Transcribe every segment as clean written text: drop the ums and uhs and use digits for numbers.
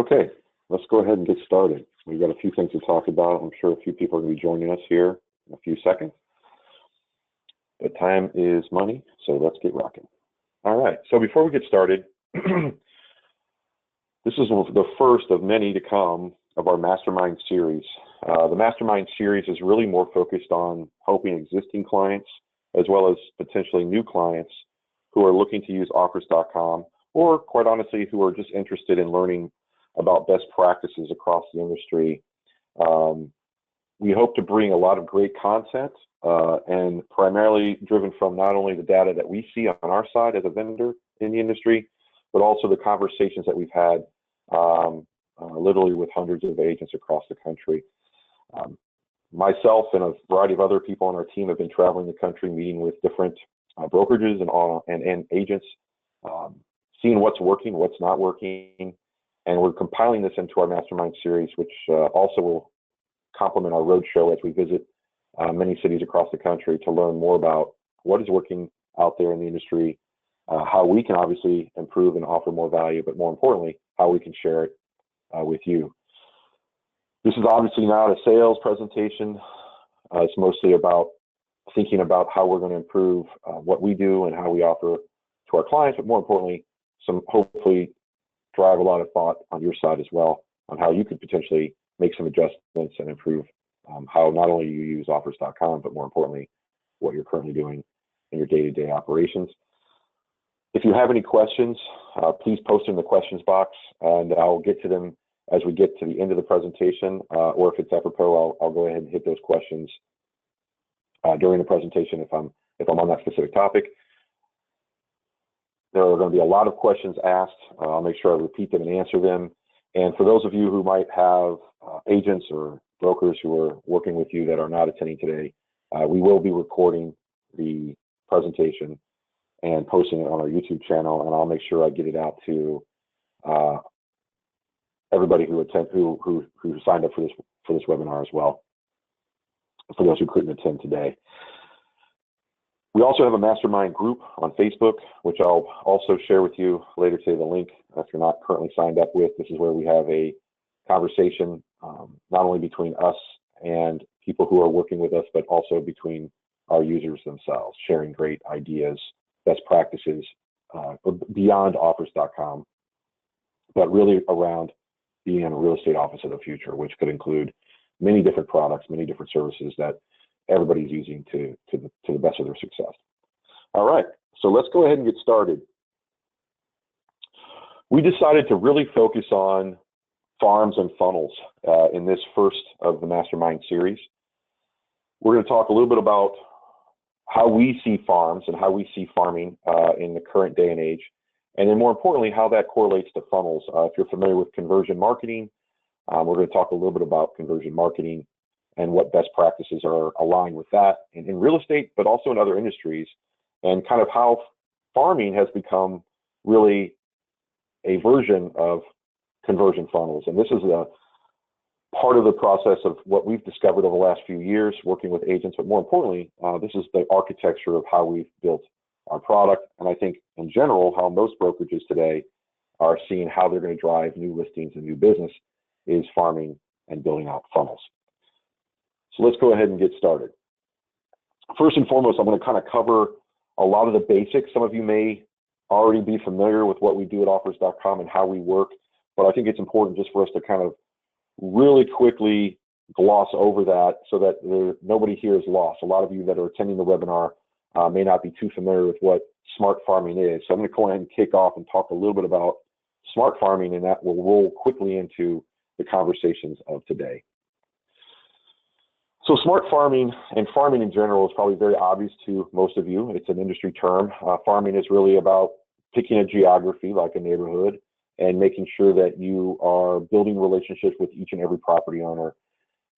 Okay, let's go ahead and get started. We've got a few things to talk about. I'm sure a few people are going to be joining us here in a few seconds. But time is money, so let's get rocking. All right, so before we get started, this is the first of many to come of our MasterMind series. The MasterMind series is really more focused on helping existing clients as well as potentially new clients who are looking to use offrs.com, or quite honestly, who are just interested in learning about best practices across the industry. We hope to bring a lot of great content and primarily driven from not only the data that we see on our side as a vendor in the industry, but also the conversations that we've had literally with hundreds of agents across the country. Myself and a variety of other people on our team have been traveling the country, meeting with different brokerages and agents, seeing what's working, what's not working, and we're compiling this into our MasterMind series, which also will complement our roadshow as we visit many cities across the country to learn more about what is working out there in the industry, how we can obviously improve and offer more value, but more importantly, how we can share it with you. This is obviously not a sales presentation. It's mostly about thinking about how we're going to improve what we do and how we offer to our clients, but more importantly, hopefully drive a lot of thought on your side as well on how you could potentially make some adjustments and improve how not only you use offrs.com, but more importantly, what you're currently doing in your day-to-day operations. If you have any questions, please post in the questions box, and I'll get to them as we get to the end of the presentation, or if it's apropos, I'll go ahead and hit those questions during the presentation if I'm on that specific topic. There are going to be a lot of questions asked. I'll make sure I repeat them and answer them. And for those of you who might have agents or brokers who are working with you that are not attending today, we will be recording the presentation and posting it on our YouTube channel, and I'll make sure I get it out to everybody who signed up for this webinar as well, for those who couldn't attend today. We also have a MasterMind group on Facebook, which I'll also share with you later today, the link if you're not currently signed up with. This is where we have a conversation, not only between us and people who are working with us, but also between our users themselves, sharing great ideas, best practices beyond offrs.com, but really around being in a real estate office of the future, which could include many different products, many different services that everybody's using to the best of their success. All right, so let's go ahead and get started. We decided to really focus on farms and funnels in this first of the MasterMind series. We're going to talk a little bit about how we see farms and how we see farming in the current day and age, and then more importantly, how that correlates to funnels. If you're familiar with conversion marketing, we're going to talk a little bit about conversion marketing and what best practices are aligned with that in real estate, but also in other industries, and kind of how farming has become really a version of conversion funnels. And this is a part of the process of what we've discovered over the last few years working with agents, but more importantly, this is the architecture of how we've built our product. And I think in general, how most brokerages today are seeing how they're going to drive new listings and new business is farming and building out funnels. So let's go ahead and get started. First and foremost, I'm going to kind of cover a lot of the basics. Some of you may already be familiar with what we do at offrs.com and how we work, but I think it's important just for us to kind of really quickly gloss over that so that nobody here is lost. A lot of you that are attending the webinar may not be too familiar with what smart farming is. So I'm going to go ahead and kick off and talk a little bit about smart farming, and that will roll quickly into the conversations of today. So smart farming and farming in general is probably very obvious to most of you. It's an industry term. Farming is really about picking a geography like a neighborhood and making sure that you are building relationships with each and every property owner,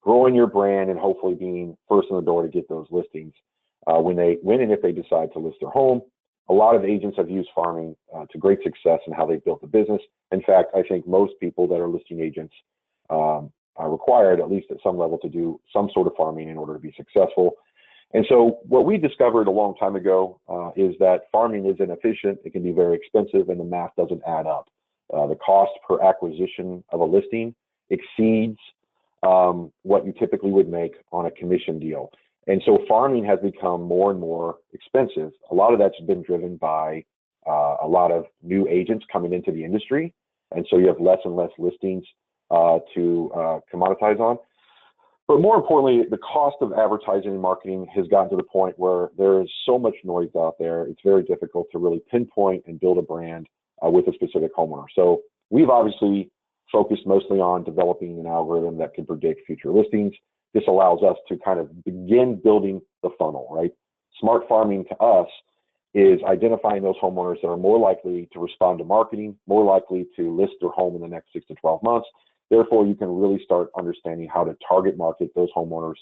growing your brand, and hopefully being first in the door to get those listings when and if they decide to list their home. A lot of agents have used farming to great success in how they've built a business. In fact, I think most people that are listing agents are required, at least at some level, to do some sort of farming in order to be successful. And so what we discovered a long time ago is that farming is inefficient, it can be very expensive, and the math doesn't add up. The cost per acquisition of a listing exceeds what you typically would make on a commission deal. And so farming has become more and more expensive. A lot of that's been driven by a lot of new agents coming into the industry. And so you have less and less listings to commoditize on. But more importantly, the cost of advertising and marketing has gotten to the point where there is so much noise out there. It's very difficult to really pinpoint and build a brand with a specific homeowner. So we've obviously focused mostly on developing an algorithm that can predict future listings. This allows us to kind of begin building the funnel, right? Smart farming to us is identifying those homeowners that are more likely to respond to marketing, more likely to list their home in the next 6 to 12 months. Therefore, you can really start understanding how to target market those homeowners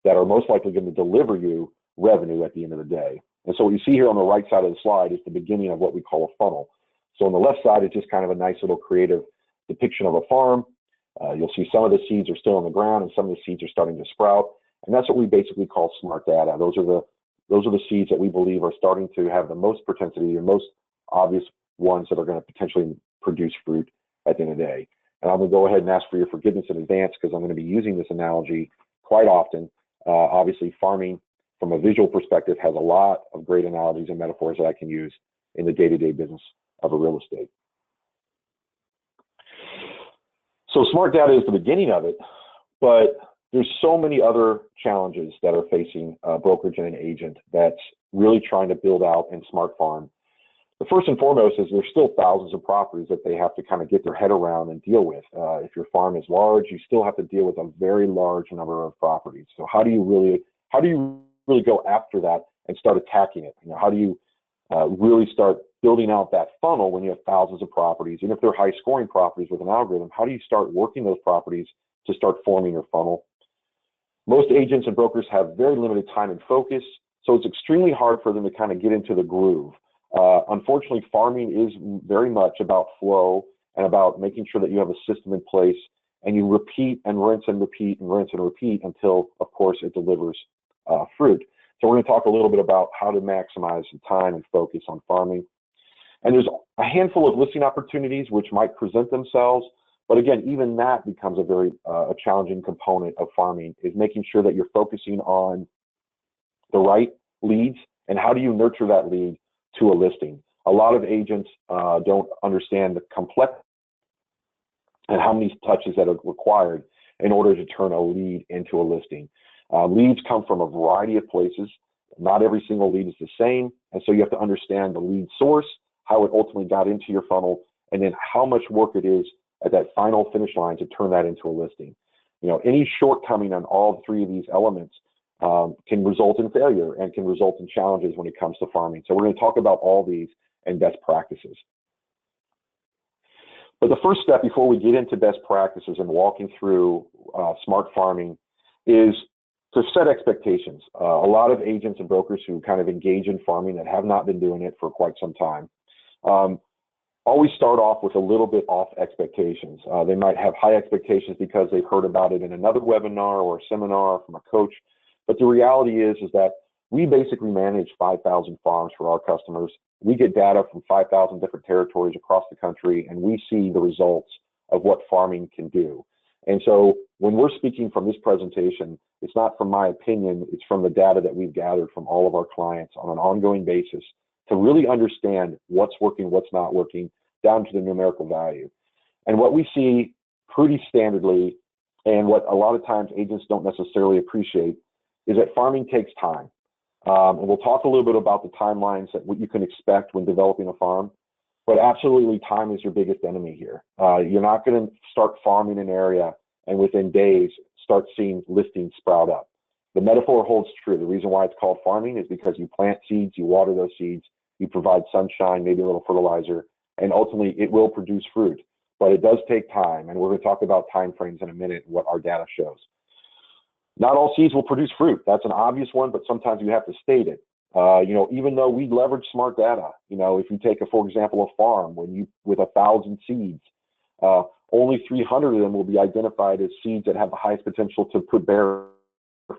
that are most likely going to deliver you revenue at the end of the day. And so what you see here on the right side of the slide is the beginning of what we call a funnel. So on the left side is just kind of a nice little creative depiction of a farm. You'll see some of the seeds are still on the ground and some of the seeds are starting to sprout. And that's what we basically call smart data. Those are the seeds that we believe are starting to have the most propensity and most obvious ones that are going to potentially produce fruit at the end of the day. And I'm going to go ahead and ask for your forgiveness in advance because I'm going to be using this analogy quite often. Obviously, farming from a visual perspective has a lot of great analogies and metaphors that I can use in the day-to-day business of a real estate. So smart data is the beginning of it, but there's so many other challenges that are facing a brokerage and an agent that's really trying to build out and smart farm. The first and foremost is there's still thousands of properties that they have to kind of get their head around and deal with. If your farm is large, you still have to deal with a very large number of properties. So how do you really go after that and start attacking it? How do you really start building out that funnel when you have thousands of properties? And if they're high scoring properties with an algorithm, how do you start working those properties to start forming your funnel? Most agents and brokers have very limited time and focus, so it's extremely hard for them to kind of get into the groove. Unfortunately, farming is very much about flow and about making sure that you have a system in place and you repeat and rinse and repeat and rinse and repeat until, of course, it delivers fruit. So we're going to talk a little bit about how to maximize the time and focus on farming. And there's a handful of listing opportunities which might present themselves, but again, even that becomes a very a challenging component of farming, is making sure that you're focusing on the right leads and how do you nurture that lead to a listing. A lot of agents don't understand the complexity and how many touches that are required in order to turn a lead into a listing. Leads come from a variety of places. Not every single lead is the same, and so you have to understand the lead source, how it ultimately got into your funnel, and then how much work it is at that final finish line to turn that into a listing. Any shortcoming on all three of these elements can result in failure and can result in challenges when it comes to farming. So we're going to talk about all these and best practices. But the first step before we get into best practices and walking through smart farming is to set expectations. A lot of agents and brokers who kind of engage in farming that have not been doing it for quite some time always start off with a little bit off expectations. They might have high expectations because they've heard about it in another webinar or a seminar from a coach. But the reality is that we basically manage 5,000 farms for our customers. We get data from 5,000 different territories across the country, and we see the results of what farming can do. And so when we're speaking from this presentation, it's not from my opinion, it's from the data that we've gathered from all of our clients on an ongoing basis to really understand what's working, what's not working, down to the numerical value. And what we see pretty standardly, and what a lot of times agents don't necessarily appreciate, is that farming takes time. And we'll talk a little bit about the timelines that what you can expect when developing a farm, but absolutely time is your biggest enemy here. You're not going to start farming an area and within days start seeing listings sprout up. The metaphor holds true. The reason why it's called farming is because you plant seeds, you water those seeds, you provide sunshine, maybe a little fertilizer, and ultimately it will produce fruit. But it does take time, and we're going to talk about time frames in a minute and what our data shows. Not all seeds will produce fruit. That's an obvious one, but sometimes you have to state it. Even though we leverage smart data, if you take, for example, a farm with 1,000 seeds, only 300 of them will be identified as seeds that have the highest potential to bear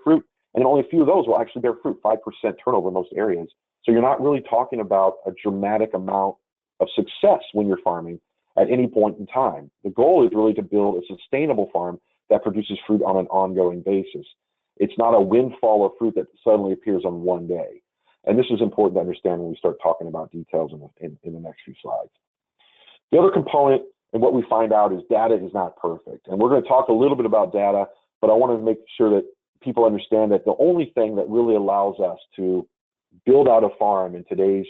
fruit, and only a few of those will actually bear fruit, 5% turnover in most areas. So you're not really talking about a dramatic amount of success when you're farming, at any point in time. The goal is really to build a sustainable farm that produces fruit on an ongoing basis. It's not a windfall of fruit that suddenly appears on one day. And this is important to understand when we start talking about details in the next few slides. The other component and what we find out is data is not perfect. And we're going to talk a little bit about data, but I want to make sure that people understand that the only thing that really allows us to build out a farm with today's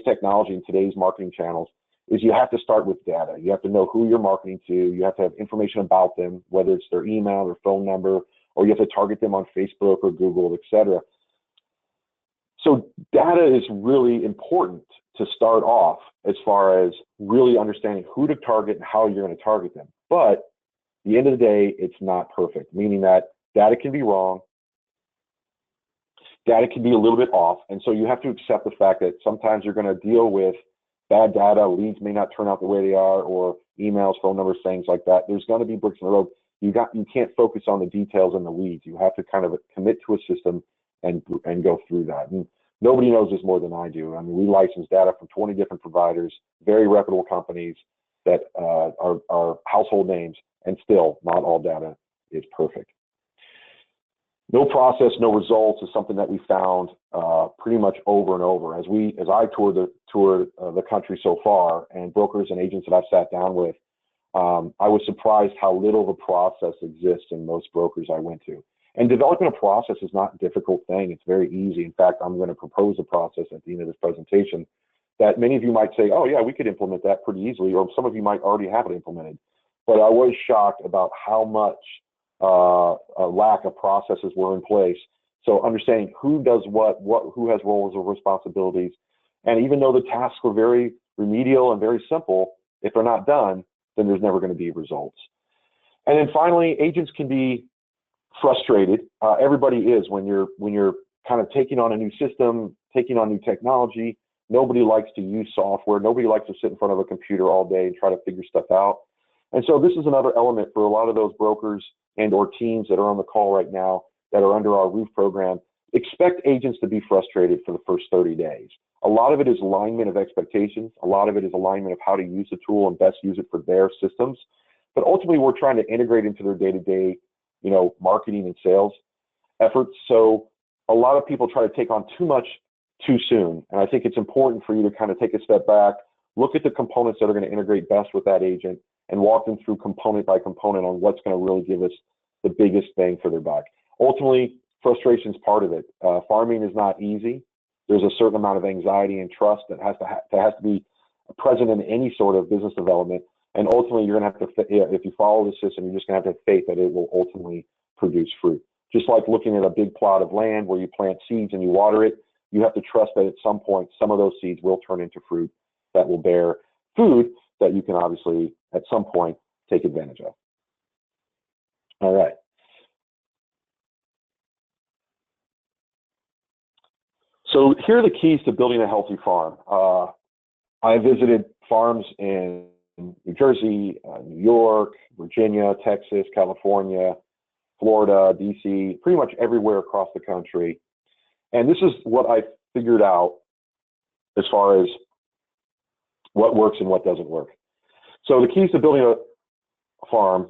technology and today's marketing channels is you have to start with data. You have to know who you're marketing to. You have to have information about them, whether it's their email or phone number, or you have to target them on Facebook or Google, et cetera. So data is really important to start off as far as really understanding who to target and how you're going to target them. But at the end of the day, it's not perfect, meaning that data can be wrong. Data can be a little bit off. And so you have to accept the fact that sometimes you're going to deal with bad data, leads may not turn out the way they are, or emails, phone numbers, things like that. There's going to be bricks in the road. You can't focus on the details and the weeds. You have to kind of commit to a system and go through that. And nobody knows this more than I do. I mean, we license data from 20 different providers, very reputable companies that are household names, and still not all data is perfect. No process, no results is something that we found pretty much over and over. As I toured the country so far, and brokers and agents that I've sat down with, I was surprised how little of a process exists in most brokers I went to. And developing a process is not a difficult thing. It's very easy. In fact, I'm going to propose a process at the end of this presentation that many of you might say, oh yeah, we could implement that pretty easily, or some of you might already have it implemented. But I was shocked about how much a lack of processes were in place. So understanding who does what, who has roles or responsibilities. And even though the tasks were very remedial and very simple, if they're not done, then there's never going to be results. And then finally, agents can be frustrated. Everybody is when you're kind of taking on a new system, taking on new technology. Nobody likes to use software. Nobody likes to sit in front of a computer all day and try to figure stuff out. And so this is another element for a lot of those brokers and or teams that are on the call right now that are under our roof program. Expect agents to be frustrated for the first 30 days. A lot of it is alignment of expectations. A lot of it is alignment of how to use the tool and best use it for their systems. But ultimately, we're trying to integrate into their day-to-day, marketing and sales efforts. So a lot of people try to take on too much too soon. And I think it's important for you to kind of take a step back, look at the components that are going to integrate best with that agent, and walk them through component by component on what's going to really give us the biggest bang for their buck. Ultimately, frustration is part of it. Farming is not easy. There's a certain amount of anxiety and trust that has to be present in any sort of business development. And ultimately, you're going to have to, if you follow the system, you're just going to have to have faith that it will ultimately produce fruit. Just like looking at a big plot of land where you plant seeds and you water it, you have to trust that at some point, some of those seeds will turn into fruit that will bear food that you can obviously, at some point, take advantage of. All right. So here are the keys to building a healthy farm. I visited farms in New Jersey, New York, Virginia, Texas, California, Florida, DC, pretty much everywhere across the country. And this is what I figured out as far as what works and what doesn't work. So the keys to building a farm,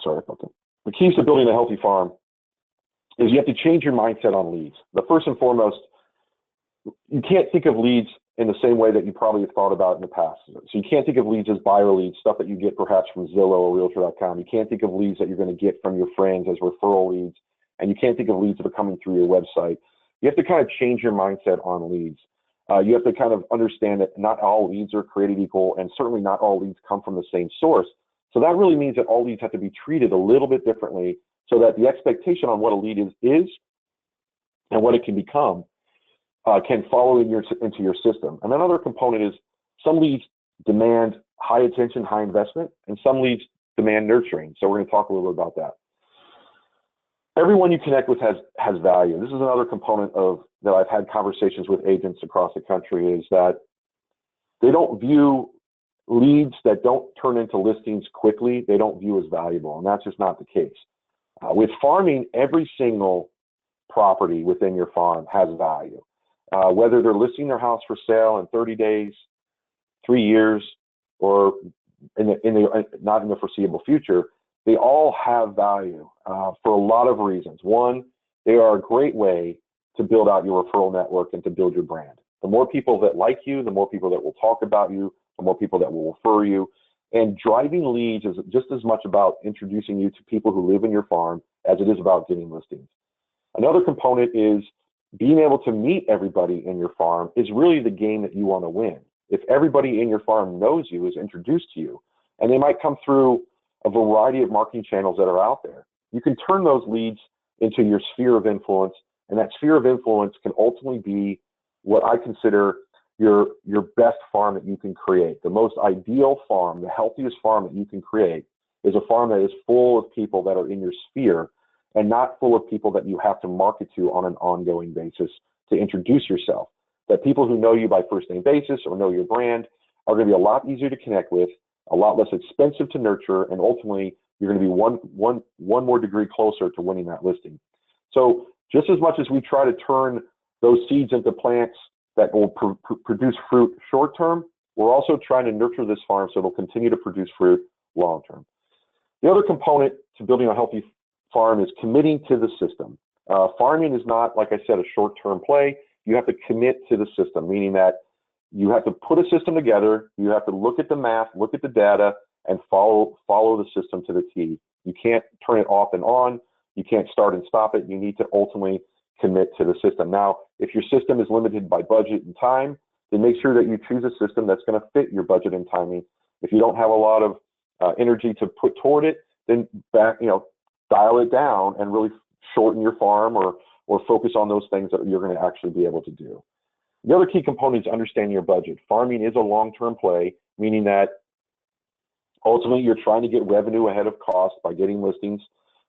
the keys to building a healthy farm is you have to change your mindset on leads. The first and foremost, you can't think of leads in the same way that you probably have thought about in the past. So you can't think of leads as buyer leads, stuff that you get perhaps from Zillow or Realtor.com. You can't think of leads that you're going to get from your friends as referral leads. And you can't think of leads that are coming through your website. You have to kind of change your mindset on leads. You have to kind of understand that not all leads are created equal, and certainly not all leads come from the same source. So that really means that all leads have to be treated a little bit differently so that the expectation on what a lead is and what it can become can follow into your system. And another component is some leads demand high attention, high investment, and some leads demand nurturing. So we're going to talk a little bit about that. Everyone you connect with has value. This is another component that I've had conversations with agents across the country, is that they don't view leads that don't turn into listings quickly, they don't view as valuable, and that's just not the case. With farming, every single property within your farm has value. Whether they're listing their house for sale in 30 days, 3 years, or not in the foreseeable future, they all have value for a lot of reasons. One, they are a great way to build out your referral network and to build your brand. The more people that like you, the more people that will talk about you, the more people that will refer you. And driving leads is just as much about introducing you to people who live in your farm as it is about getting listings. Another component is being able to meet everybody in your farm is really the game that you want to win. If everybody in your farm knows you, is introduced to you, and they might come through a variety of marketing channels that are out there, you can turn those leads into your sphere of influence, and that sphere of influence can ultimately be what I consider your best farm that you can create. The most ideal farm, the healthiest farm that you can create is a farm that is full of people that are in your sphere and not full of people that you have to market to on an ongoing basis to introduce yourself. That people who know you by first name basis or know your brand are going to be a lot easier to connect with, a lot less expensive to nurture, and ultimately you're going to be one more degree closer to winning that listing. So just as much as we try to turn those seeds into plants that will produce fruit short term, we're also trying to nurture this farm so it'll continue to produce fruit long term. The other component to building a healthy farm is committing to the system. Farming is not, like I said, a short-term play. You have to commit to the system, meaning that you have to put a system together, you have to look at the math, look at the data, and follow the system to the T. You can't turn it off and on, you can't start and stop it, you need to ultimately commit to the system. Now, if your system is limited by budget and time, then make sure that you choose a system that's going to fit your budget and timing. If you don't have a lot of energy to put toward it, then dial it down and really shorten your farm or focus on those things that you're going to actually be able to do. The other key component is understanding your budget. Farming is a long-term play, meaning that ultimately you're trying to get revenue ahead of cost by getting listings.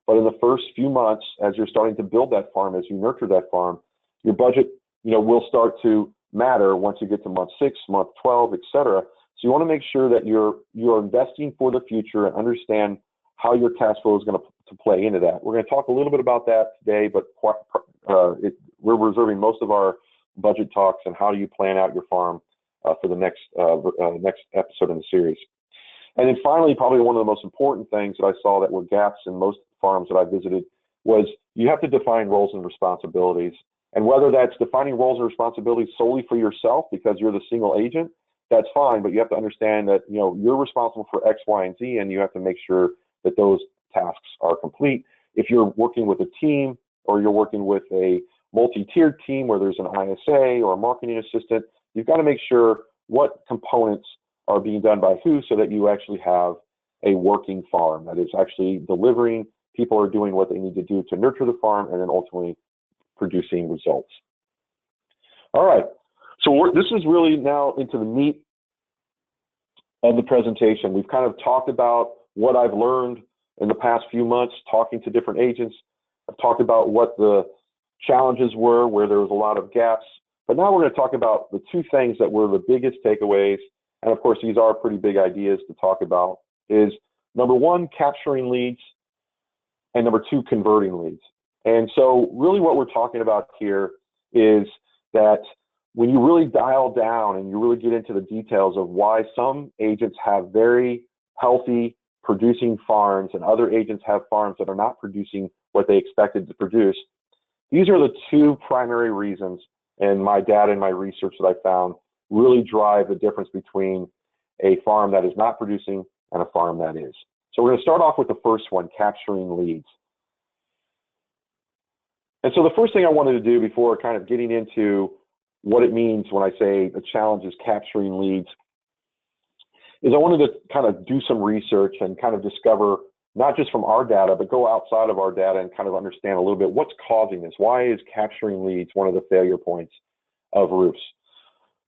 But in the first few months, as you're starting to build that farm, as you nurture that farm, your budget, will start to matter once you get to month 6, month 12, et cetera. So you want to make sure that you're investing for the future and understand how your cash flow is going to play into that. We're going to talk a little bit about that today, but we're reserving most of our budget talks and how do you plan out your farm for the next episode in the series. And then finally, probably one of the most important things that I saw that were gaps in most farms that I visited was you have to define roles and responsibilities. And whether that's defining roles and responsibilities solely for yourself because you're the single agent, that's fine, but you have to understand that you're responsible for X, Y, and Z, and you have to make sure that those tasks are complete. If you're working with a team or you're working with a multi-tiered team where there's an ISA or a marketing assistant, you've got to make sure what components are being done by who so that you actually have a working farm that is actually delivering. People are doing what they need to do to nurture the farm and then ultimately producing results. All right, so this is really now into the meat of the presentation. We've kind of talked about what I've learned in the past few months talking to different agents. I've talked about what the challenges were, where there was a lot of gaps. But now we're going to talk about the two things that were the biggest takeaways. And of course, these are pretty big ideas to talk about, is number one, capturing leads, and number two, converting leads. And so really what we're talking about here is that when you really dial down and you really get into the details of why some agents have very healthy producing farms and other agents have farms that are not producing what they expected to produce, these are the two primary reasons in my data and my research that I found really drive the difference between a farm that is not producing and a farm that is. So we're going to start off with the first one, capturing leads. And so the first thing I wanted to do before kind of getting into what it means when I say the challenge is capturing leads is I wanted to kind of do some research and kind of discover, not just from our data, but go outside of our data and kind of understand a little bit what's causing this. Why is capturing leads one of the failure points of roofs?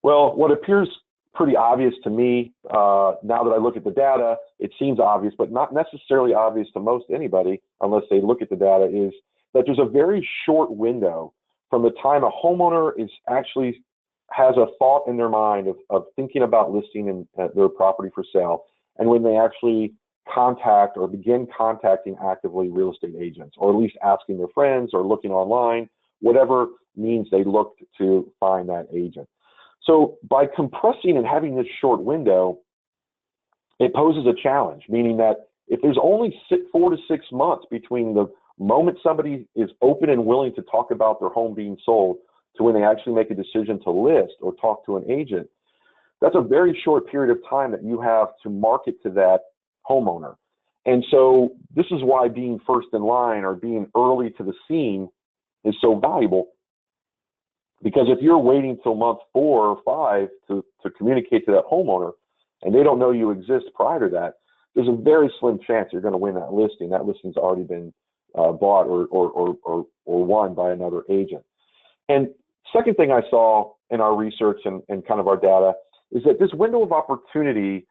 Well, what appears pretty obvious to me, now that I look at the data, it seems obvious, but not necessarily obvious to most anybody unless they look at the data, is that there's a very short window from the time a homeowner has a thought in their mind of thinking about listing their property for sale, and when they actually contact or begin contacting actively real estate agents, or at least asking their friends or looking online, whatever means they look to find that agent. So by compressing and having this short window, it poses a challenge, meaning that if there's only 4 to 6 months between the moment somebody is open and willing to talk about their home being sold to when they actually make a decision to list or talk to an agent, that's a very short period of time that you have to market to that homeowner. And so this is why being first in line or being early to the scene is so valuable. Because if you're waiting till month 4 or 5 to communicate to that homeowner and they don't know you exist prior to that, there's a very slim chance you're going to win that listing. That listing's already been bought or won by another agent. And second thing I saw in our research and kind of our data is that this window of opportunity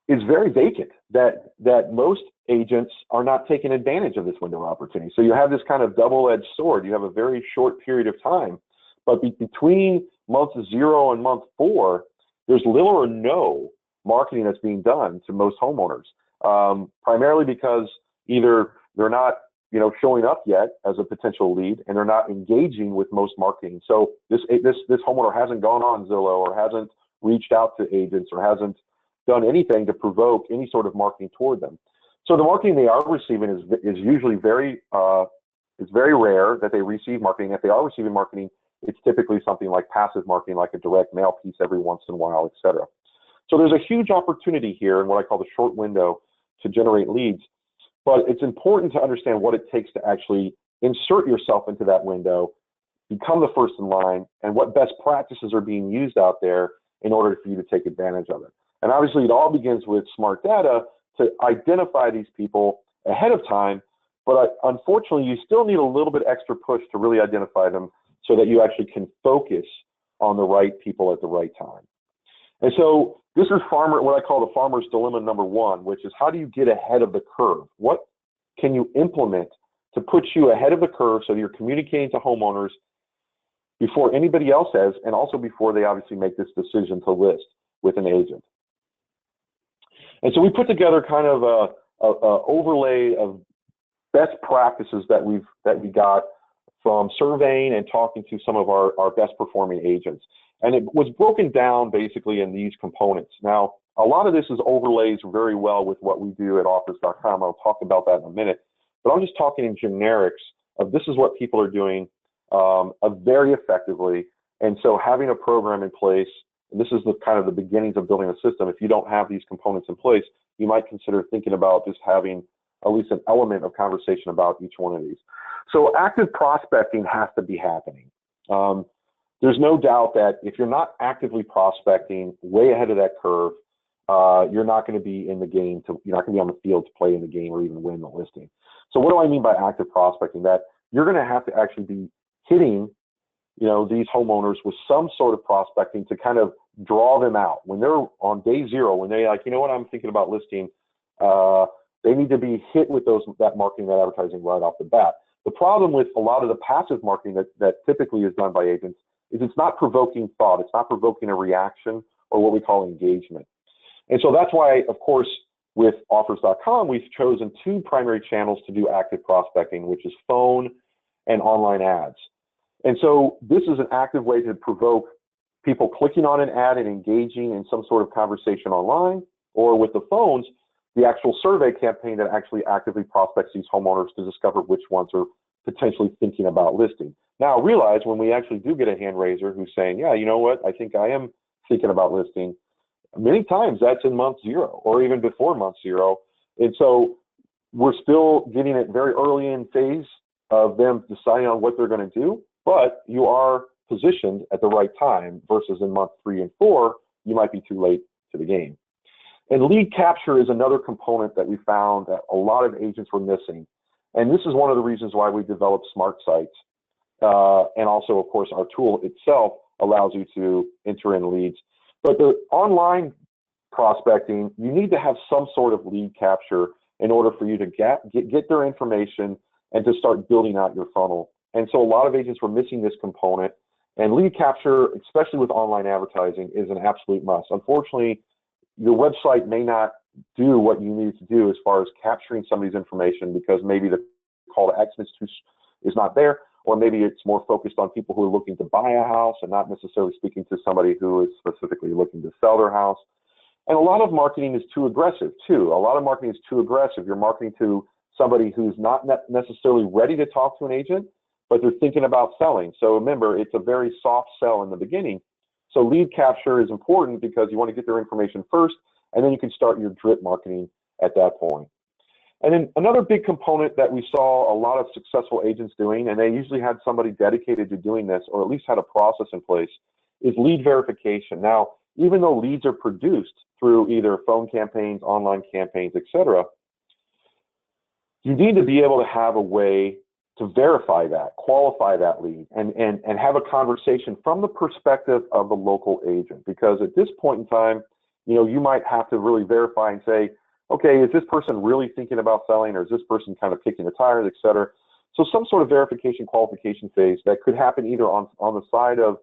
is very vacant, that most agents are not taking advantage of this window of opportunity. So you have this kind of double-edged sword. You have a very short period of time, but between month 0 and month 4, there's little or no marketing that's being done to most homeowners, primarily because either they're not showing up yet as a potential lead, and they're not engaging with most marketing. So this homeowner hasn't gone on Zillow or hasn't reached out to agents or hasn't done anything to provoke any sort of marketing toward them. So the marketing they are receiving is usually it's very rare that they receive marketing. If they are receiving marketing, it's typically something like passive marketing, like a direct mail piece every once in a while, et cetera. So there's a huge opportunity here in what I call the short window to generate leads. But it's important to understand what it takes to actually insert yourself into that window, become the first in line, and what best practices are being used out there in order for you to take advantage of it. And obviously, it all begins with smart data to identify these people ahead of time. But unfortunately, you still need a little bit extra push to really identify them so that you actually can focus on the right people at the right time. And so this is what I call the farmer's dilemma number 1, which is how do you get ahead of the curve? What can you implement to put you ahead of the curve so that you're communicating to homeowners before anybody else has, and also before they obviously make this decision to list with an agent? And so we put together kind of a overlay of best practices that we got from surveying and talking to some of our best performing agents. And it was broken down basically in these components. Now, a lot of this is overlays very well with what we do at offrs.com. I'll talk about that in a minute. But I'm just talking in generics of this is what people are doing very effectively. And so having a program in place, and this is the kind of the beginnings of building a system. If you don't have these components in place, you might consider thinking about just having at least an element of conversation about each one of these. So active prospecting has to be happening. There's no doubt that if you're not actively prospecting way ahead of that curve, you're not going to be in the game. You're not going to be on the field to play in the game or even win the listing. So what do I mean by active prospecting? That you're going to have to actually be hitting, these homeowners with some sort of prospecting to kind of draw them out. When they're on day 0, when they're like, I'm thinking about listing, they need to be hit with that marketing, that advertising right off the bat. The problem with a lot of the passive marketing that typically is done by agents is it's not provoking thought. It's not provoking a reaction or what we call engagement. And so that's why, of course, with offrs.com, we've chosen 2 primary channels to do active prospecting, which is phone and online ads. And so this is an active way to provoke people clicking on an ad and engaging in some sort of conversation online, or with the phones, the actual survey campaign that actually actively prospects these homeowners to discover which ones are potentially thinking about listing. Now, realize when we actually do get a hand raiser who's saying, yeah, you know what, I think I am thinking about listing, many times that's in month 0 or even before month 0. And so we're still getting it very early in phase of them deciding on what they're going to do, but you are positioned at the right time versus in month 3 and 4, you might be too late to the game. And lead capture is another component that we found that a lot of agents were missing. And this is one of the reasons why we developed smart sites. And also, of course, our tool itself allows you to enter in leads. But the online prospecting, you need to have some sort of lead capture in order for you to get their information and to start building out your funnel. And so a lot of agents were missing this component. And lead capture, especially with online advertising, is an absolute must. Unfortunately, your website may not do what you need to do as far as capturing somebody's information because maybe the call to action is not there, or maybe it's more focused on people who are looking to buy a house and not necessarily speaking to somebody who is specifically looking to sell their house. And a lot of marketing is too aggressive too. A lot of marketing is too aggressive. You're marketing to somebody who's not necessarily ready to talk to an agent, but they're thinking about selling. So remember, it's a very soft sell in the beginning. So lead capture is important because you want to get their information first, and then you can start your drip marketing at that point. And then another big component that we saw a lot of successful agents doing, and they usually had somebody dedicated to doing this, or at least had a process in place, is lead verification. Now, even though leads are produced through either phone campaigns, online campaigns, etc., you need to be able to have a way to verify that, qualify that lead, and have a conversation from the perspective of the local agent. Because at this point in time, you might have to really verify and say, okay, is this person really thinking about selling, or is this person kind of kicking the tires, et cetera? So some sort of verification qualification phase that could happen either on the side of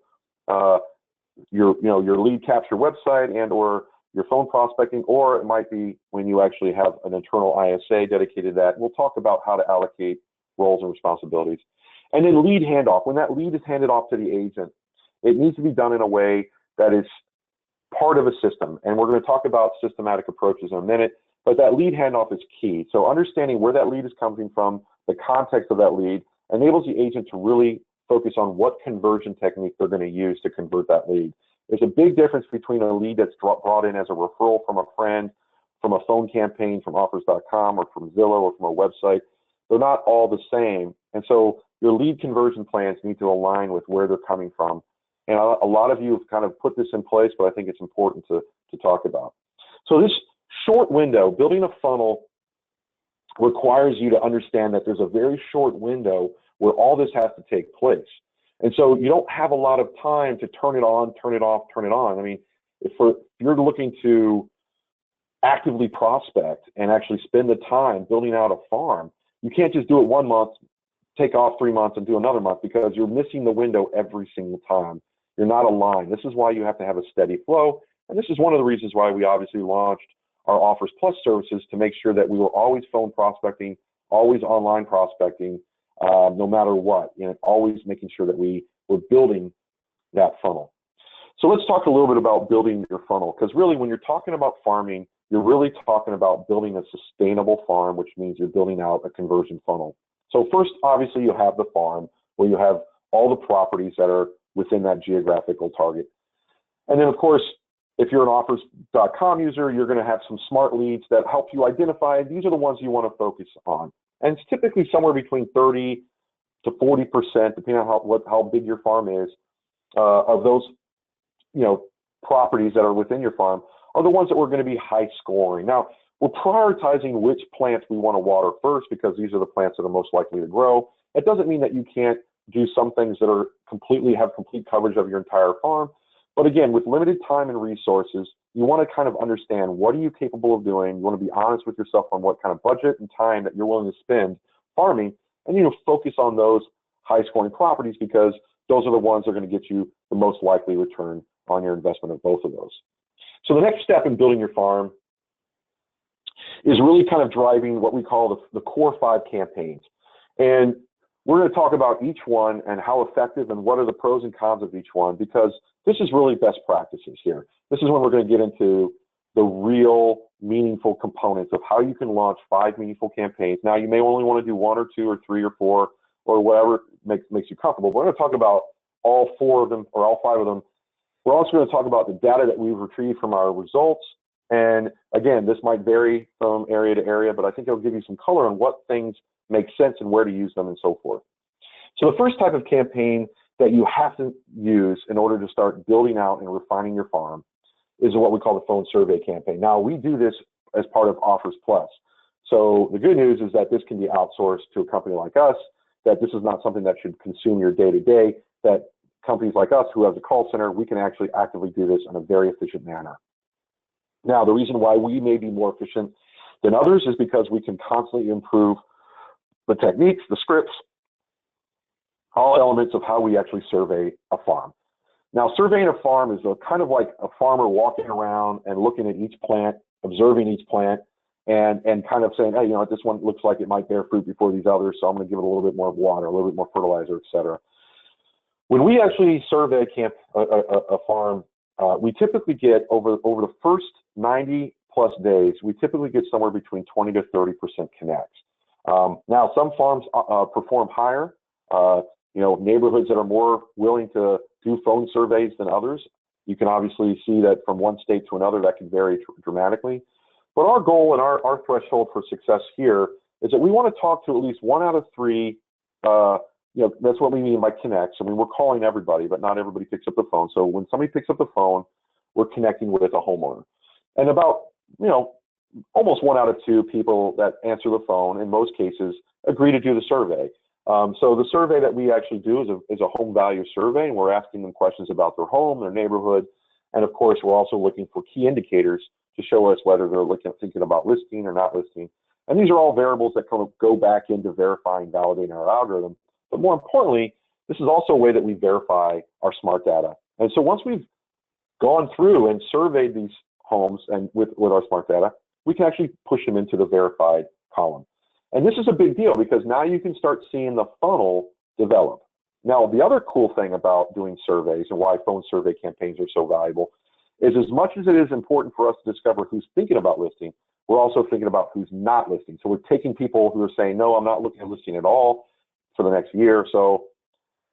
your lead capture website and or your phone prospecting, or it might be when you actually have an internal ISA dedicated to that. We'll talk about how to allocate roles and responsibilities. And then lead handoff. When that lead is handed off to the agent, it needs to be done in a way that is part of a system. And we're going to talk about systematic approaches in a minute, but that lead handoff is key. So understanding where that lead is coming from, the context of that lead, enables the agent to really focus on what conversion technique they're going to use to convert that lead. There's a big difference between a lead that's brought in as a referral from a friend, from a phone campaign, from offrs.com, or from Zillow, or from a website. They're not all the same. And so your lead conversion plans need to align with where they're coming from. And a lot of you have kind of put this in place, but I think it's important to talk about. So this short window, building a funnel, requires you to understand that there's a very short window where all this has to take place. And so you don't have a lot of time to turn it on, turn it off, turn it on. I mean, if you're looking to actively prospect and actually spend the time building out a farm, you can't just do it 1 month, take off 3 months, and do another month, because you're missing the window every single time. You're not aligned. This is why you have to have a steady flow. And this is one of the reasons why we obviously launched our Offers Plus services, to make sure that we were always phone prospecting, always online prospecting, no matter what, always making sure that we were building that funnel. So let's talk a little bit about building your funnel, because really when you're talking about farming, you're really talking about building a sustainable farm, which means you're building out a conversion funnel. So first, obviously, you have the farm where you have all the properties that are within that geographical target. And then, of course, if you're an offrs.com user, you're going to have some smart leads that help you identify these are the ones you want to focus on. And it's typically somewhere between 30 to 40%, depending on how big your farm is, of those properties that are within your farm are the ones that we're going to be high scoring. Now, we're prioritizing which plants we want to water first, because these are the plants that are most likely to grow. It doesn't mean that you can't do some things that are have complete coverage of your entire farm. But again, with limited time and resources, you want to kind of understand what are you capable of doing. You want to be honest with yourself on what kind of budget and time that you're willing to spend farming, and focus on those high scoring properties, because those are the ones that are going to get you the most likely return on your investment of both of those. So the next step in building your farm is really kind of driving what we call the core 5 campaigns. And we're going to talk about each one and how effective and what are the pros and cons of each one, because this is really best practices here. This is when we're going to get into the real meaningful components of how you can launch 5 meaningful campaigns. Now, you may only want to do 1 or 2 or 3 or 4 or whatever makes you comfortable. But we're going to talk about all 4 of them or all 5 of them. We're also going to talk about the data that we've retrieved from our results. And again, this might vary from area to area, but I think it'll give you some color on what things make sense and where to use them and so forth. So the first type of campaign that you have to use in order to start building out and refining your farm is what we call the phone survey campaign. Now, we do this as part of Offers Plus. So the good news is that this can be outsourced to a company like us, that this is not something that should consume your day-to-day, that companies like us who have a call center, we can actually actively do this in a very efficient manner. Now, the reason why we may be more efficient than others is because we can constantly improve the techniques, the scripts, all elements of how we actually survey a farm. Now, surveying a farm is kind of like a farmer walking around and looking at each plant, observing each plant, and kind of saying, hey, this one looks like it might bear fruit before these others, so I'm going to give it a little bit more water, a little bit more fertilizer, et cetera. When we actually survey a farm, we typically get over the first 90 plus days, we typically get somewhere between 20 to 30% connects. Now, some farms perform higher. Neighborhoods that are more willing to do phone surveys than others. You can obviously see that from one state to another, that can vary dramatically. But our goal and our threshold for success here is that we want to talk to at least 1 out of 3. That's what we mean by connects. I mean, we're calling everybody, but not everybody picks up the phone. So when somebody picks up the phone, we're connecting with a homeowner. And about, almost 1 out of 2 people that answer the phone, in most cases, agree to do the survey. So the survey that we actually do is a home value survey, and we're asking them questions about their home, their neighborhood, and of course, we're also looking for key indicators to show us whether they're thinking about listing or not listing. And these are all variables that kind of go back into verifying, validating our algorithm. But more importantly, this is also a way that we verify our smart data. And so once we've gone through and surveyed these homes and with our smart data, we can actually push them into the verified column. And this is a big deal because now you can start seeing the funnel develop. Now, the other cool thing about doing surveys and why phone survey campaigns are so valuable is as much as it is important for us to discover who's thinking about listing, we're also thinking about who's not listing. So we're taking people who are saying, no, I'm not looking at listing at all for the next year. So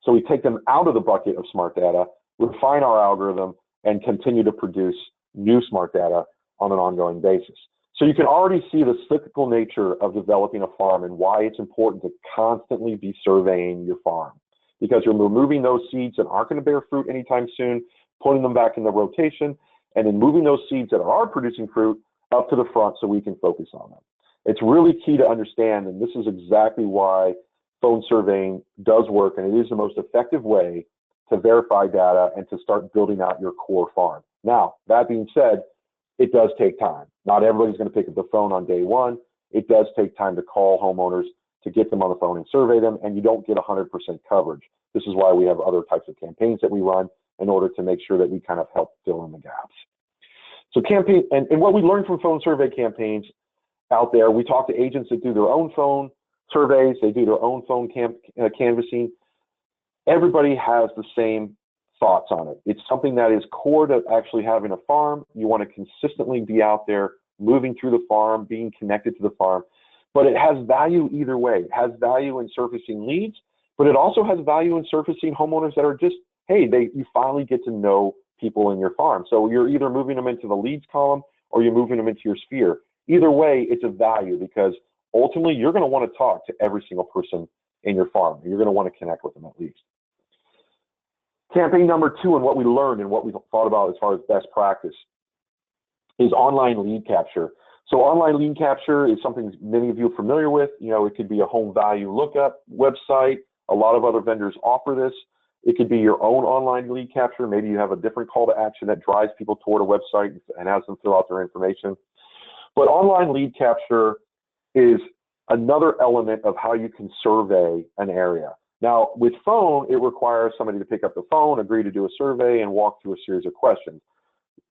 we take them out of the bucket of smart data, refine our algorithm, and continue to produce new smart data on an ongoing basis. So you can already see the cyclical nature of developing a farm and why it's important to constantly be surveying your farm, because you're removing those seeds that aren't going to bear fruit anytime soon, putting them back in the rotation, and then moving those seeds that are producing fruit up to the front so we can focus on them. It's really key to understand, and this is exactly why phone surveying does work, and it is the most effective way to verify data and to start building out your core farm. Now, that being said, it does take time. Not everybody's going to pick up the phone on day one. It does take time to call homeowners, to get them on the phone and survey them, and you don't get 100% coverage. This is why we have other types of campaigns that we run in order to make sure that we kind of help fill in the gaps. So campaign, and what we learned from phone survey campaigns out there, we talk to agents that do their own phone surveys, they do their own phone canvassing. Everybody has the same thoughts on it. It's something that is core to actually having a farm. You want to consistently be out there, moving through the farm, being connected to the farm, but it has value either way. It has value in surfacing leads, but it also has value in surfacing homeowners that are just, hey, you finally get to know people in your farm. So you're either moving them into the leads column or you're moving them into your sphere. Either way, it's a value because ultimately you're going to want to talk to every single person in your farm. You're going to want to connect with them at least. Campaign number 2, and what we learned and what we thought about as far as best practice, is online lead capture. So online lead capture is something many of you are familiar with. It could be a home value lookup website. A lot of other vendors offer this. It could be your own online lead capture. Maybe you have a different call to action that drives people toward a website and has them fill out their information. But online lead capture is another element of how you can survey an area. Now, with phone, it requires somebody to pick up the phone, agree to do a survey, and walk through a series of questions.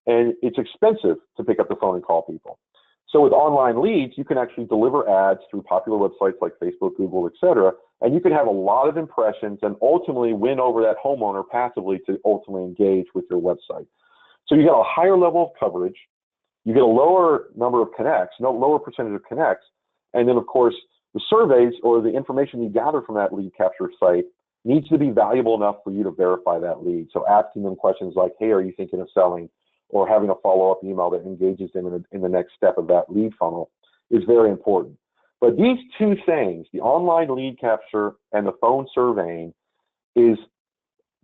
And it's expensive to pick up the phone and call people. So with online leads, you can actually deliver ads through popular websites like Facebook, Google, etc. And you can have a lot of impressions and ultimately win over that homeowner passively to ultimately engage with your website. So you get a higher level of coverage, you get a lower number of connects, lower percentage of connects, and then of course, the surveys or the information you gather from that lead capture site needs to be valuable enough for you to verify that lead. So asking them questions like, hey, are you thinking of selling? Or having a follow-up email that engages them in the next step of that lead funnel is very important. But these two things, the online lead capture and the phone surveying, is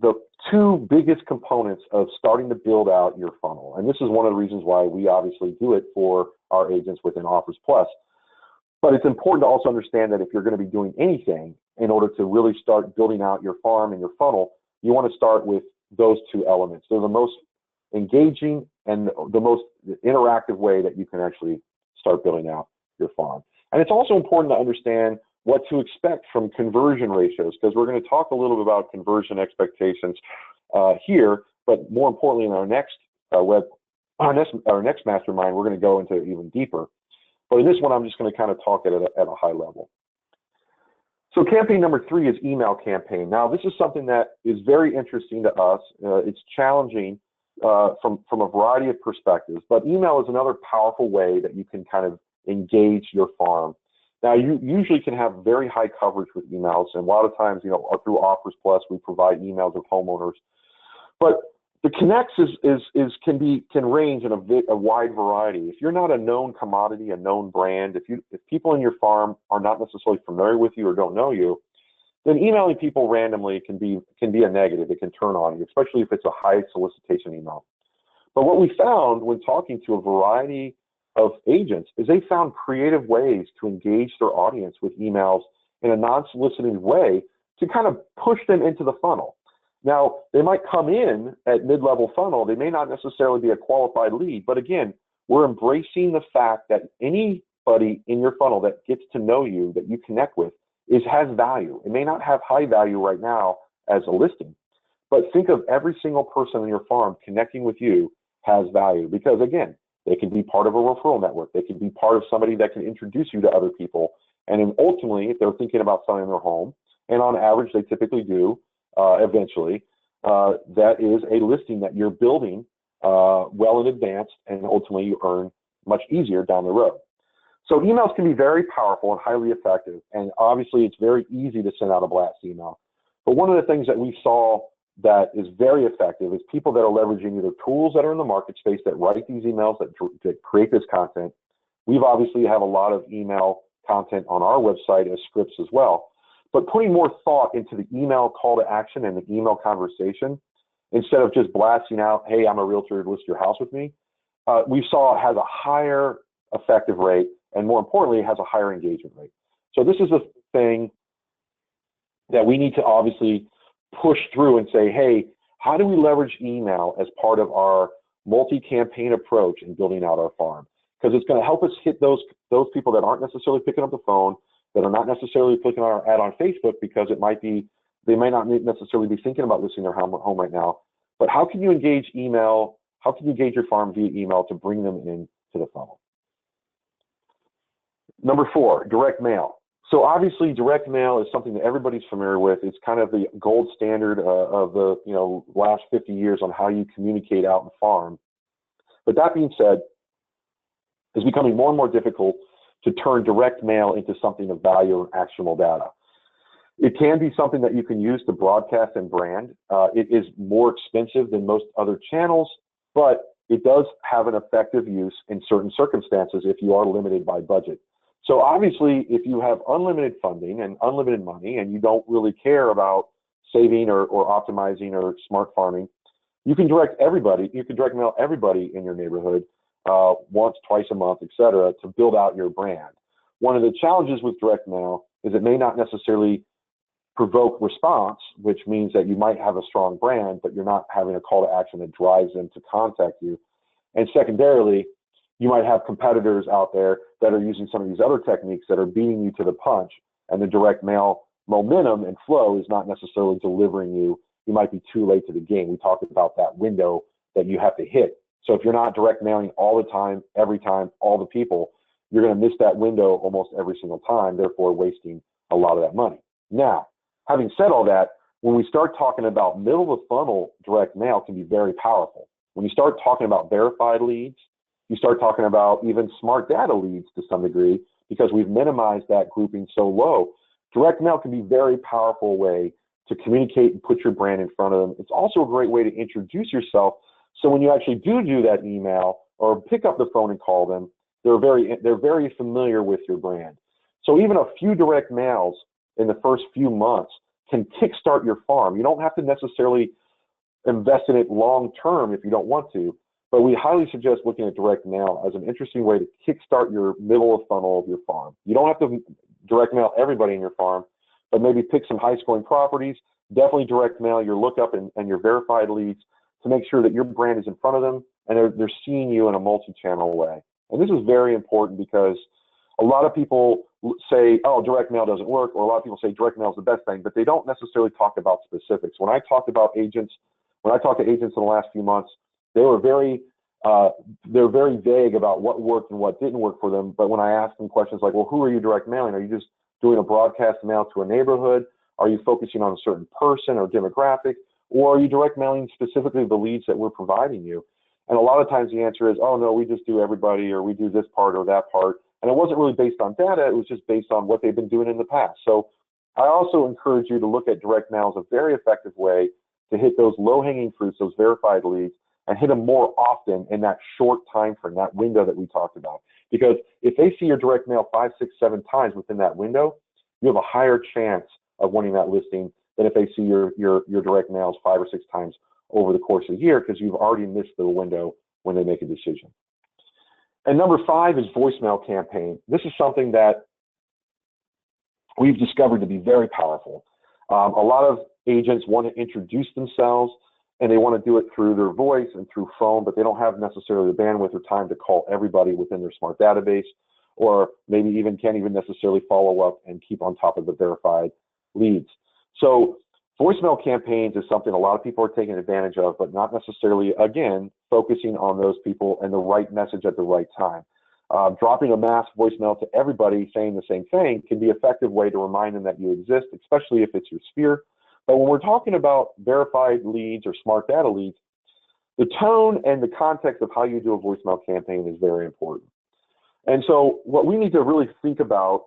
the two biggest components of starting to build out your funnel. And this is one of the reasons why we obviously do it for our agents within Offers Plus. But it's important to also understand that if you're going to be doing anything in order to really start building out your farm and your funnel, you want to start with those two elements. They're the most engaging and the most interactive way that you can actually start building out your farm. And it's also important to understand what to expect from conversion ratios, because we're going to talk a little bit about conversion expectations here, but more importantly in our next mastermind, we're going to go into it even deeper. But in this one, I'm just going to kind of talk at a high level. So campaign number 3 is email campaign. Now, this is something that is very interesting to us. It's challenging from a variety of perspectives, but email is another powerful way that you can kind of engage your farm. Now, you usually can have very high coverage with emails, and a lot of times, you know, through Offers Plus, we provide emails with homeowners. But the connects can range in a wide variety. If you're not a known commodity, a known brand, if people in your farm are not necessarily familiar with you or don't know you, then emailing people randomly can be a negative. It can turn on you, especially if it's a high solicitation email. But what we found when talking to a variety of agents is they found creative ways to engage their audience with emails in a non-solicited way to kind of push them into the funnel. Now, they might come in at mid-level funnel. They may not necessarily be a qualified lead, but again, we're embracing the fact that anybody in your funnel that gets to know you, that you connect with, has value. It may not have high value right now as a listing, but think of every single person in your farm connecting with you has value, because again, they can be part of a referral network. They can be part of somebody that can introduce you to other people. And then ultimately, if they're thinking about selling their home, and on average, they typically do eventually, that is a listing that you're building well in advance, and ultimately you earn much easier down the road. So emails can be very powerful and highly effective. And obviously, it's very easy to send out a blast email. But one of the things that we saw that is very effective is people that are leveraging either tools that are in the market space that write these emails, that create this content. We've obviously have a lot of email content on our website as scripts as well, but putting more thought into the email call to action and the email conversation instead of just blasting out, hey, I'm a realtor, list your house with me, we saw it has a higher effective rate, and more importantly, it has a higher engagement rate. So this is a thing that we need to obviously push through and say, hey, how do we leverage email as part of our multi-campaign approach in building out our farm? Because it's going to help us hit those people that aren't necessarily picking up the phone, that are not necessarily clicking on our ad on Facebook, because they may not necessarily be thinking about listing their home right now. But how can you engage email? How can you engage your farm via email to bring them into the funnel? Number 4, direct mail. So obviously, direct mail is something that everybody's familiar with. It's kind of the gold standard of the last 50 years on how you communicate out in the farm. But that being said, it's becoming more and more difficult to turn direct mail into something of value and actionable data. It can be something that you can use to broadcast and brand. It is more expensive than most other channels, but it does have an effective use in certain circumstances if you are limited by budget. So obviously, if you have unlimited funding and unlimited money and you don't really care about saving or optimizing or smart farming, you can direct mail everybody in your neighborhood once, twice a month, et cetera, to build out your brand. One of the challenges with direct mail is it may not necessarily provoke response, which means that you might have a strong brand, but you're not having a call to action that drives them to contact you. And secondarily, you might have competitors out there that are using some of these other techniques that are beating you to the punch, and the direct mail momentum and flow is not necessarily delivering you. You might be too late to the game. We talked about that window that you have to hit. So if you're not direct mailing all the time, every time, all the people, you're going to miss that window almost every single time, therefore wasting a lot of that money. Now, having said all that, when we start talking about middle of the funnel direct mail can be very powerful. When you start talking about verified leads, you start talking about even smart data leads to some degree, because we've minimized that grouping so low. Direct mail can be a very powerful way to communicate and put your brand in front of them. It's also a great way to introduce yourself. So when you actually do that email or pick up the phone and call them, they're very familiar with your brand. So even a few direct mails in the first few months can kickstart your farm. You don't have to necessarily invest in it long term if you don't want to, but we highly suggest looking at direct mail as an interesting way to kickstart your middle of funnel of your farm. You don't have to direct mail everybody in your farm, but maybe pick some high scoring properties. Definitely direct mail your lookup and your verified leads to make sure that your brand is in front of them and they're seeing you in a multi-channel way. And this is very important because a lot of people say, oh, direct mail doesn't work, or a lot of people say direct mail is the best thing, but they don't necessarily talk about specifics. When I talked to agents in the last few months, they're very vague about what worked and what didn't work for them. But when I asked them questions like, well, who are you direct mailing? Are you just doing a broadcast mail to a neighborhood? Are you focusing on a certain person or demographic? Or are you direct mailing specifically the leads that we're providing you? And a lot of times the answer is, oh no, we just do everybody, or we do this part or that part. And it wasn't really based on data, it was just based on what they've been doing in the past. So I also encourage you to look at direct mail as a very effective way to hit those low-hanging fruits, those verified leads, and hit them more often in that short time frame, that window that we talked about. Because if they see your direct mail 5, 6, 7 times within that window, you have a higher chance of winning that listing than if they see your direct mails 5 or 6 times over the course of a year, because you've already missed the window when they make a decision. And number 5 is voicemail campaign. This is something that we've discovered to be very powerful. A lot of agents want to introduce themselves, and they want to do it through their voice and through phone, but they don't have necessarily the bandwidth or time to call everybody within their smart database, or maybe even can't even necessarily follow up and keep on top of the verified leads. So voicemail campaigns is something a lot of people are taking advantage of, but not necessarily, again, focusing on those people and the right message at the right time. Dropping a mass voicemail to everybody saying the same thing can be an effective way to remind them that you exist, especially if it's your sphere. But when we're talking about verified leads or smart data leads, the tone and the context of how you do a voicemail campaign is very important. And so what we need to really think about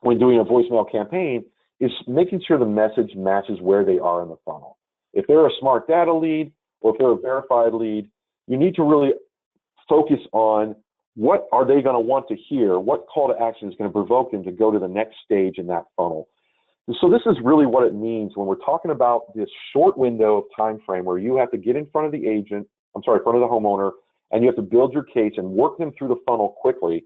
when doing a voicemail campaign is making sure the message matches where they are in the funnel. If they're a smart data lead or if they're a verified lead, you need to really focus on what are they going to want to hear, what call to action is going to provoke them to go to the next stage in that funnel. And so this is really what it means when we're talking about this short window of time frame where you have to get in front of the agent, in front of the homeowner, and you have to build your case and work them through the funnel quickly.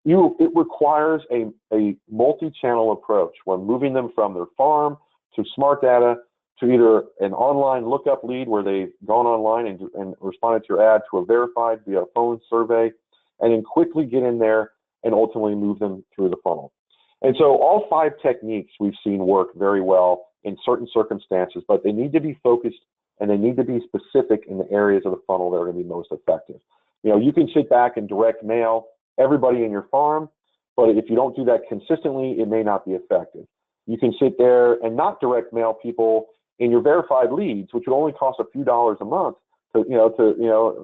It requires a multi-channel approach. We're moving them from their farm to smart data to either an online lookup lead where they've gone online and responded to your ad, to a verified via phone survey, and then quickly get in there and ultimately move them through the funnel. And so all 5 techniques we've seen work very well in certain circumstances, but they need to be focused and they need to be specific in the areas of the funnel that are going to be most effective. You know, you can sit back and direct mail everybody in your farm, but if you don't do that consistently, it may not be effective. You can sit there and not direct mail people in your verified leads, which would only cost a few dollars a month, a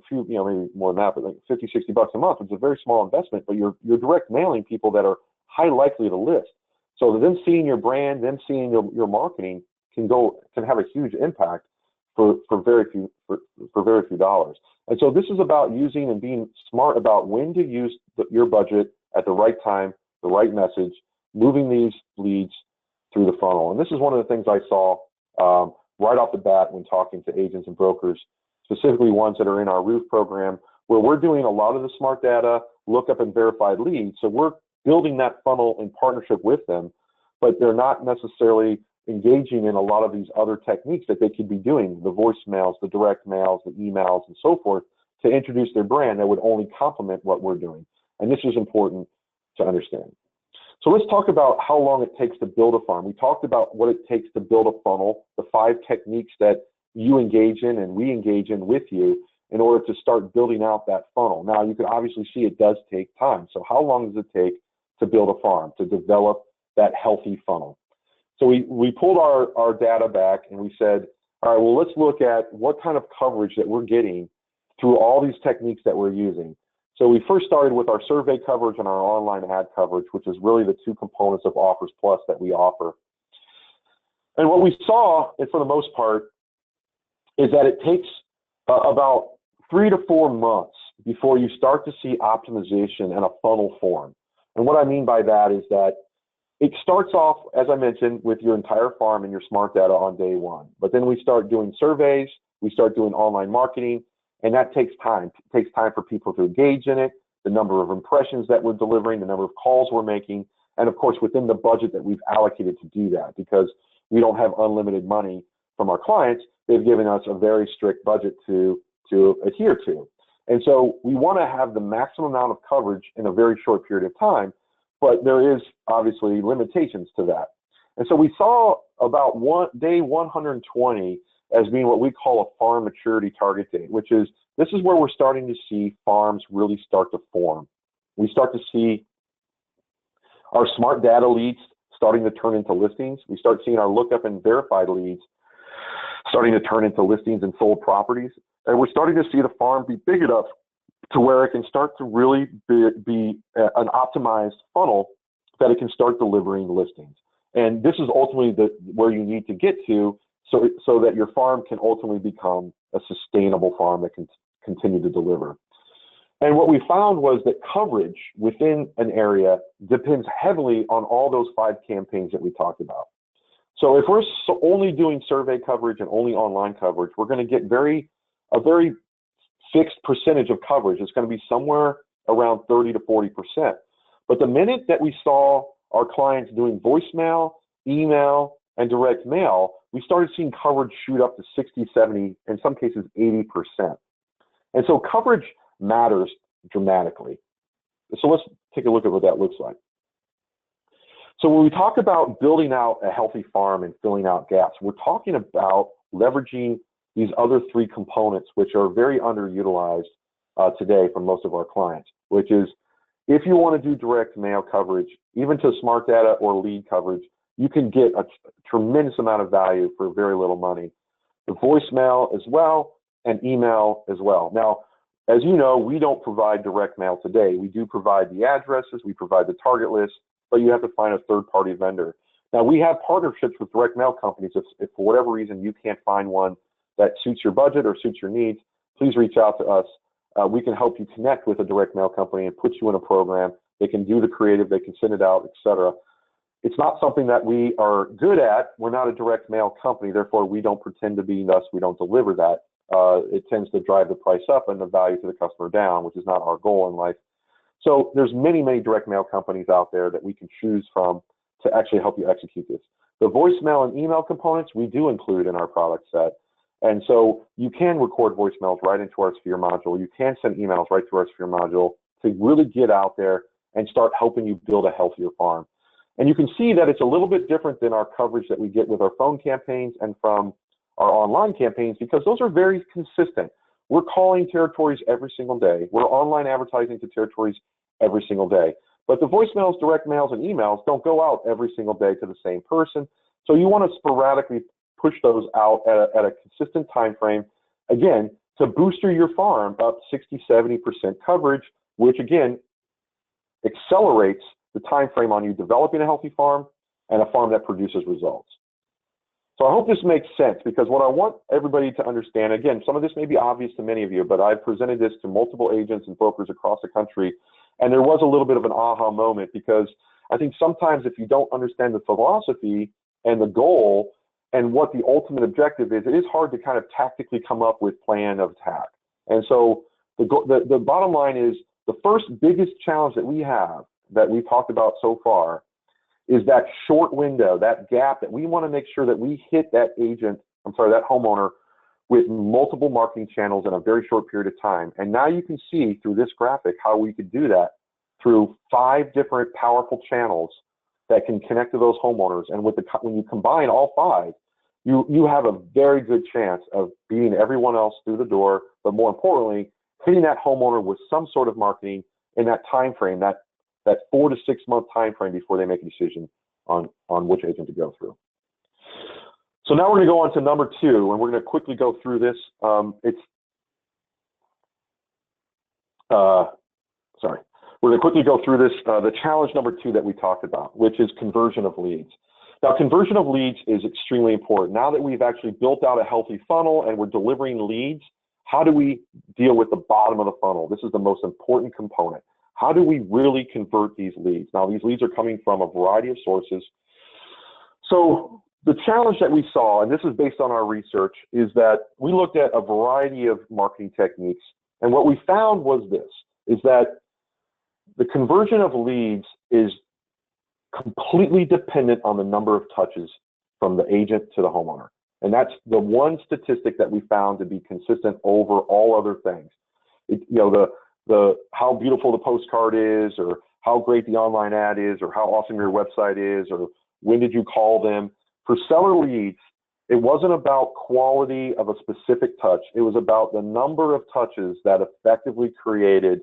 few, maybe more than that, but like 50, 60 bucks a month. It's a very small investment, but you're direct mailing people that are high likely to list. So them seeing your brand, them seeing your marketing can have a huge impact for very few dollars. And so this is about using and being smart about when to use your budget at the right time, the right message, moving these leads through the funnel. And this is one of the things I saw right off the bat when talking to agents and brokers, specifically ones that are in our roof program, where we're doing a lot of the smart data, lookup and verified leads. So we're building that funnel in partnership with them, but they're not necessarily engaging in a lot of these other techniques that they could be doing, the voicemails, the direct mails, the emails, and so forth, to introduce their brand that would only complement what we're doing. And this is important to understand. So let's talk about how long it takes to build a farm. We talked about what it takes to build a funnel, the 5 techniques that you engage in and we engage in with you in order to start building out that funnel. Now, you can obviously see it does take time. So how long does it take to build a farm, to develop that healthy funnel? So we pulled our data back and we said, all right, well, let's look at what kind of coverage that we're getting through all these techniques that we're using. So we first started with our survey coverage and our online ad coverage, which is really the 2 components of Offers Plus that we offer. And what we saw, and for the most part, is that it takes about 3 to 4 months before you start to see optimization and a funnel form. And what I mean by that is that it starts off, as I mentioned, with your entire farm and your smart data on day 1. But then we start doing surveys, we start doing online marketing, and that takes time. It takes time for people to engage in it, the number of impressions that we're delivering, the number of calls we're making, and of course within the budget that we've allocated to do that, because we don't have unlimited money from our clients. They've given us a very strict budget to adhere to. And so we want to have the maximum amount of coverage in a very short period of time, but there is obviously limitations to that. And so we saw about day 120 as being what we call a farm maturity target date, this is where we're starting to see farms really start to form. We start to see our smart data leads starting to turn into listings. We start seeing our lookup and verified leads starting to turn into listings and sold properties. And we're starting to see the farm be big enough to where it can start to really be an optimized funnel that it can start delivering listings. And this is ultimately where you need to get to so that your farm can ultimately become a sustainable farm that can continue to deliver. And what we found was that coverage within an area depends heavily on all those 5 campaigns that we talked about. So if we're only doing survey coverage and only online coverage, we're going to get a very fixed percentage of coverage. It's going to be somewhere around 30 to 40%. But the minute that we saw our clients doing voicemail, email, and direct mail, we started seeing coverage shoot up to 60, 70, in some cases 80%. And so coverage matters dramatically. So let's take a look at what that looks like. So when we talk about building out a healthy farm and filling out gaps, we're talking about leveraging these other 3 components, which are very underutilized today for most of our clients, which is if you want to do direct mail coverage, even to smart data or lead coverage, you can get a tremendous amount of value for very little money. The voicemail as well and email as well. Now, as you know, we don't provide direct mail today. We do provide the addresses, we provide the target list, but you have to find a third-party vendor. Now, we have partnerships with direct mail companies. If for whatever reason you can't find one that suits your budget or suits your needs, please reach out to us. We can help you connect with a direct mail company and put you in a program. They can do the creative, they can send it out, etc. It's not something that we are good at. We're not a direct mail company, therefore we don't pretend to be, thus we don't deliver that. It tends to drive the price up and the value to the customer down, which is not our goal in life. So there's many, many direct mail companies out there that we can choose from to actually help you execute this. The voicemail and email components we do include in our product set. And so you can record voicemails right into our Sphere module. You can send emails right to our Sphere module to really get out there and start helping you build a healthier farm. And you can see that it's a little bit different than our coverage that we get with our phone campaigns and from our online campaigns, because those are very consistent. We're calling territories every single day. We're online advertising to territories every single day. But the voicemails, direct mails, and emails don't go out every single day to the same person. So you want to sporadically push those out at a consistent time frame, again, to booster your farm up 60, 70% coverage, which again accelerates the time frame on you developing a healthy farm and a farm that produces results. So I hope this makes sense, because what I want everybody to understand, again, some of this may be obvious to many of you, but I've presented this to multiple agents and brokers across the country, and there was a little bit of an aha moment, because I think sometimes if you don't understand the philosophy and the goal and what the ultimate objective is, it is hard to kind of tactically come up with plan of attack. And so the bottom line is the first biggest challenge that we have that we've talked about so far is that short window, that gap that we want to make sure that we hit that that homeowner with multiple marketing channels in a very short period of time. And now you can see through this graphic how we could do that through 5 different powerful channels that can connect to those homeowners. And when you combine all 5, you have a very good chance of beating everyone else through the door, but more importantly, hitting that homeowner with some sort of marketing in that time frame, that 4 to 6 month time frame before they make a decision on which agent to go through. So now we're going to go on to number 2, and we're going to quickly go through this. We're going to quickly go through this, the challenge number 2 that we talked about, which is conversion of leads. Now, conversion of leads is extremely important. Now that we've actually built out a healthy funnel and we're delivering leads, how do we deal with the bottom of the funnel? This is the most important component. How do we really convert these leads? Now, these leads are coming from a variety of sources. So the challenge that we saw, and this is based on our research, is that we looked at a variety of marketing techniques. And what we found was this, is that the conversion of leads is completely dependent on the number of touches from the agent to the homeowner. And that's the one statistic that we found to be consistent over all other things. How beautiful the postcard is, or how great the online ad is, or how awesome your website is, or when did you call them. For seller leads, it wasn't about quality of a specific touch. It was about the number of touches that effectively created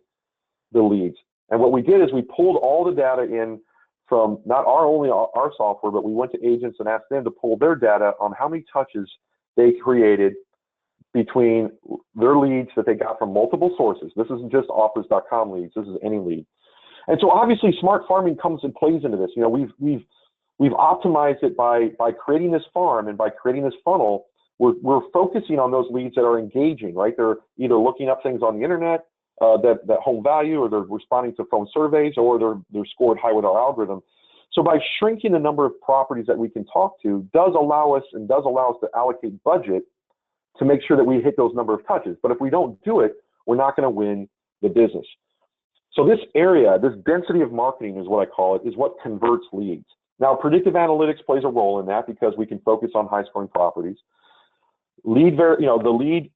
the leads. And what we did is we pulled all the data in from not only our software, but we went to agents and asked them to pull their data on how many touches they created between their leads that they got from multiple sources. This isn't just offrs.com leads, this is any lead. And so obviously smart farming comes and plays into this. You know, we've optimized it by creating this farm and by creating this funnel. We're focusing on those leads that are engaging, right? They're either looking up things on the internet, that home value, or they're responding to phone surveys, or they're scored high with our algorithm. So by shrinking the number of properties that we can talk to does allow us to allocate budget to make sure that we hit those number of touches. But if we don't do it, we're not going to win the business. So this area, this density of marketing is what I call it, is what converts leads. Now, predictive analytics plays a role in that because we can focus on high-scoring properties. The lead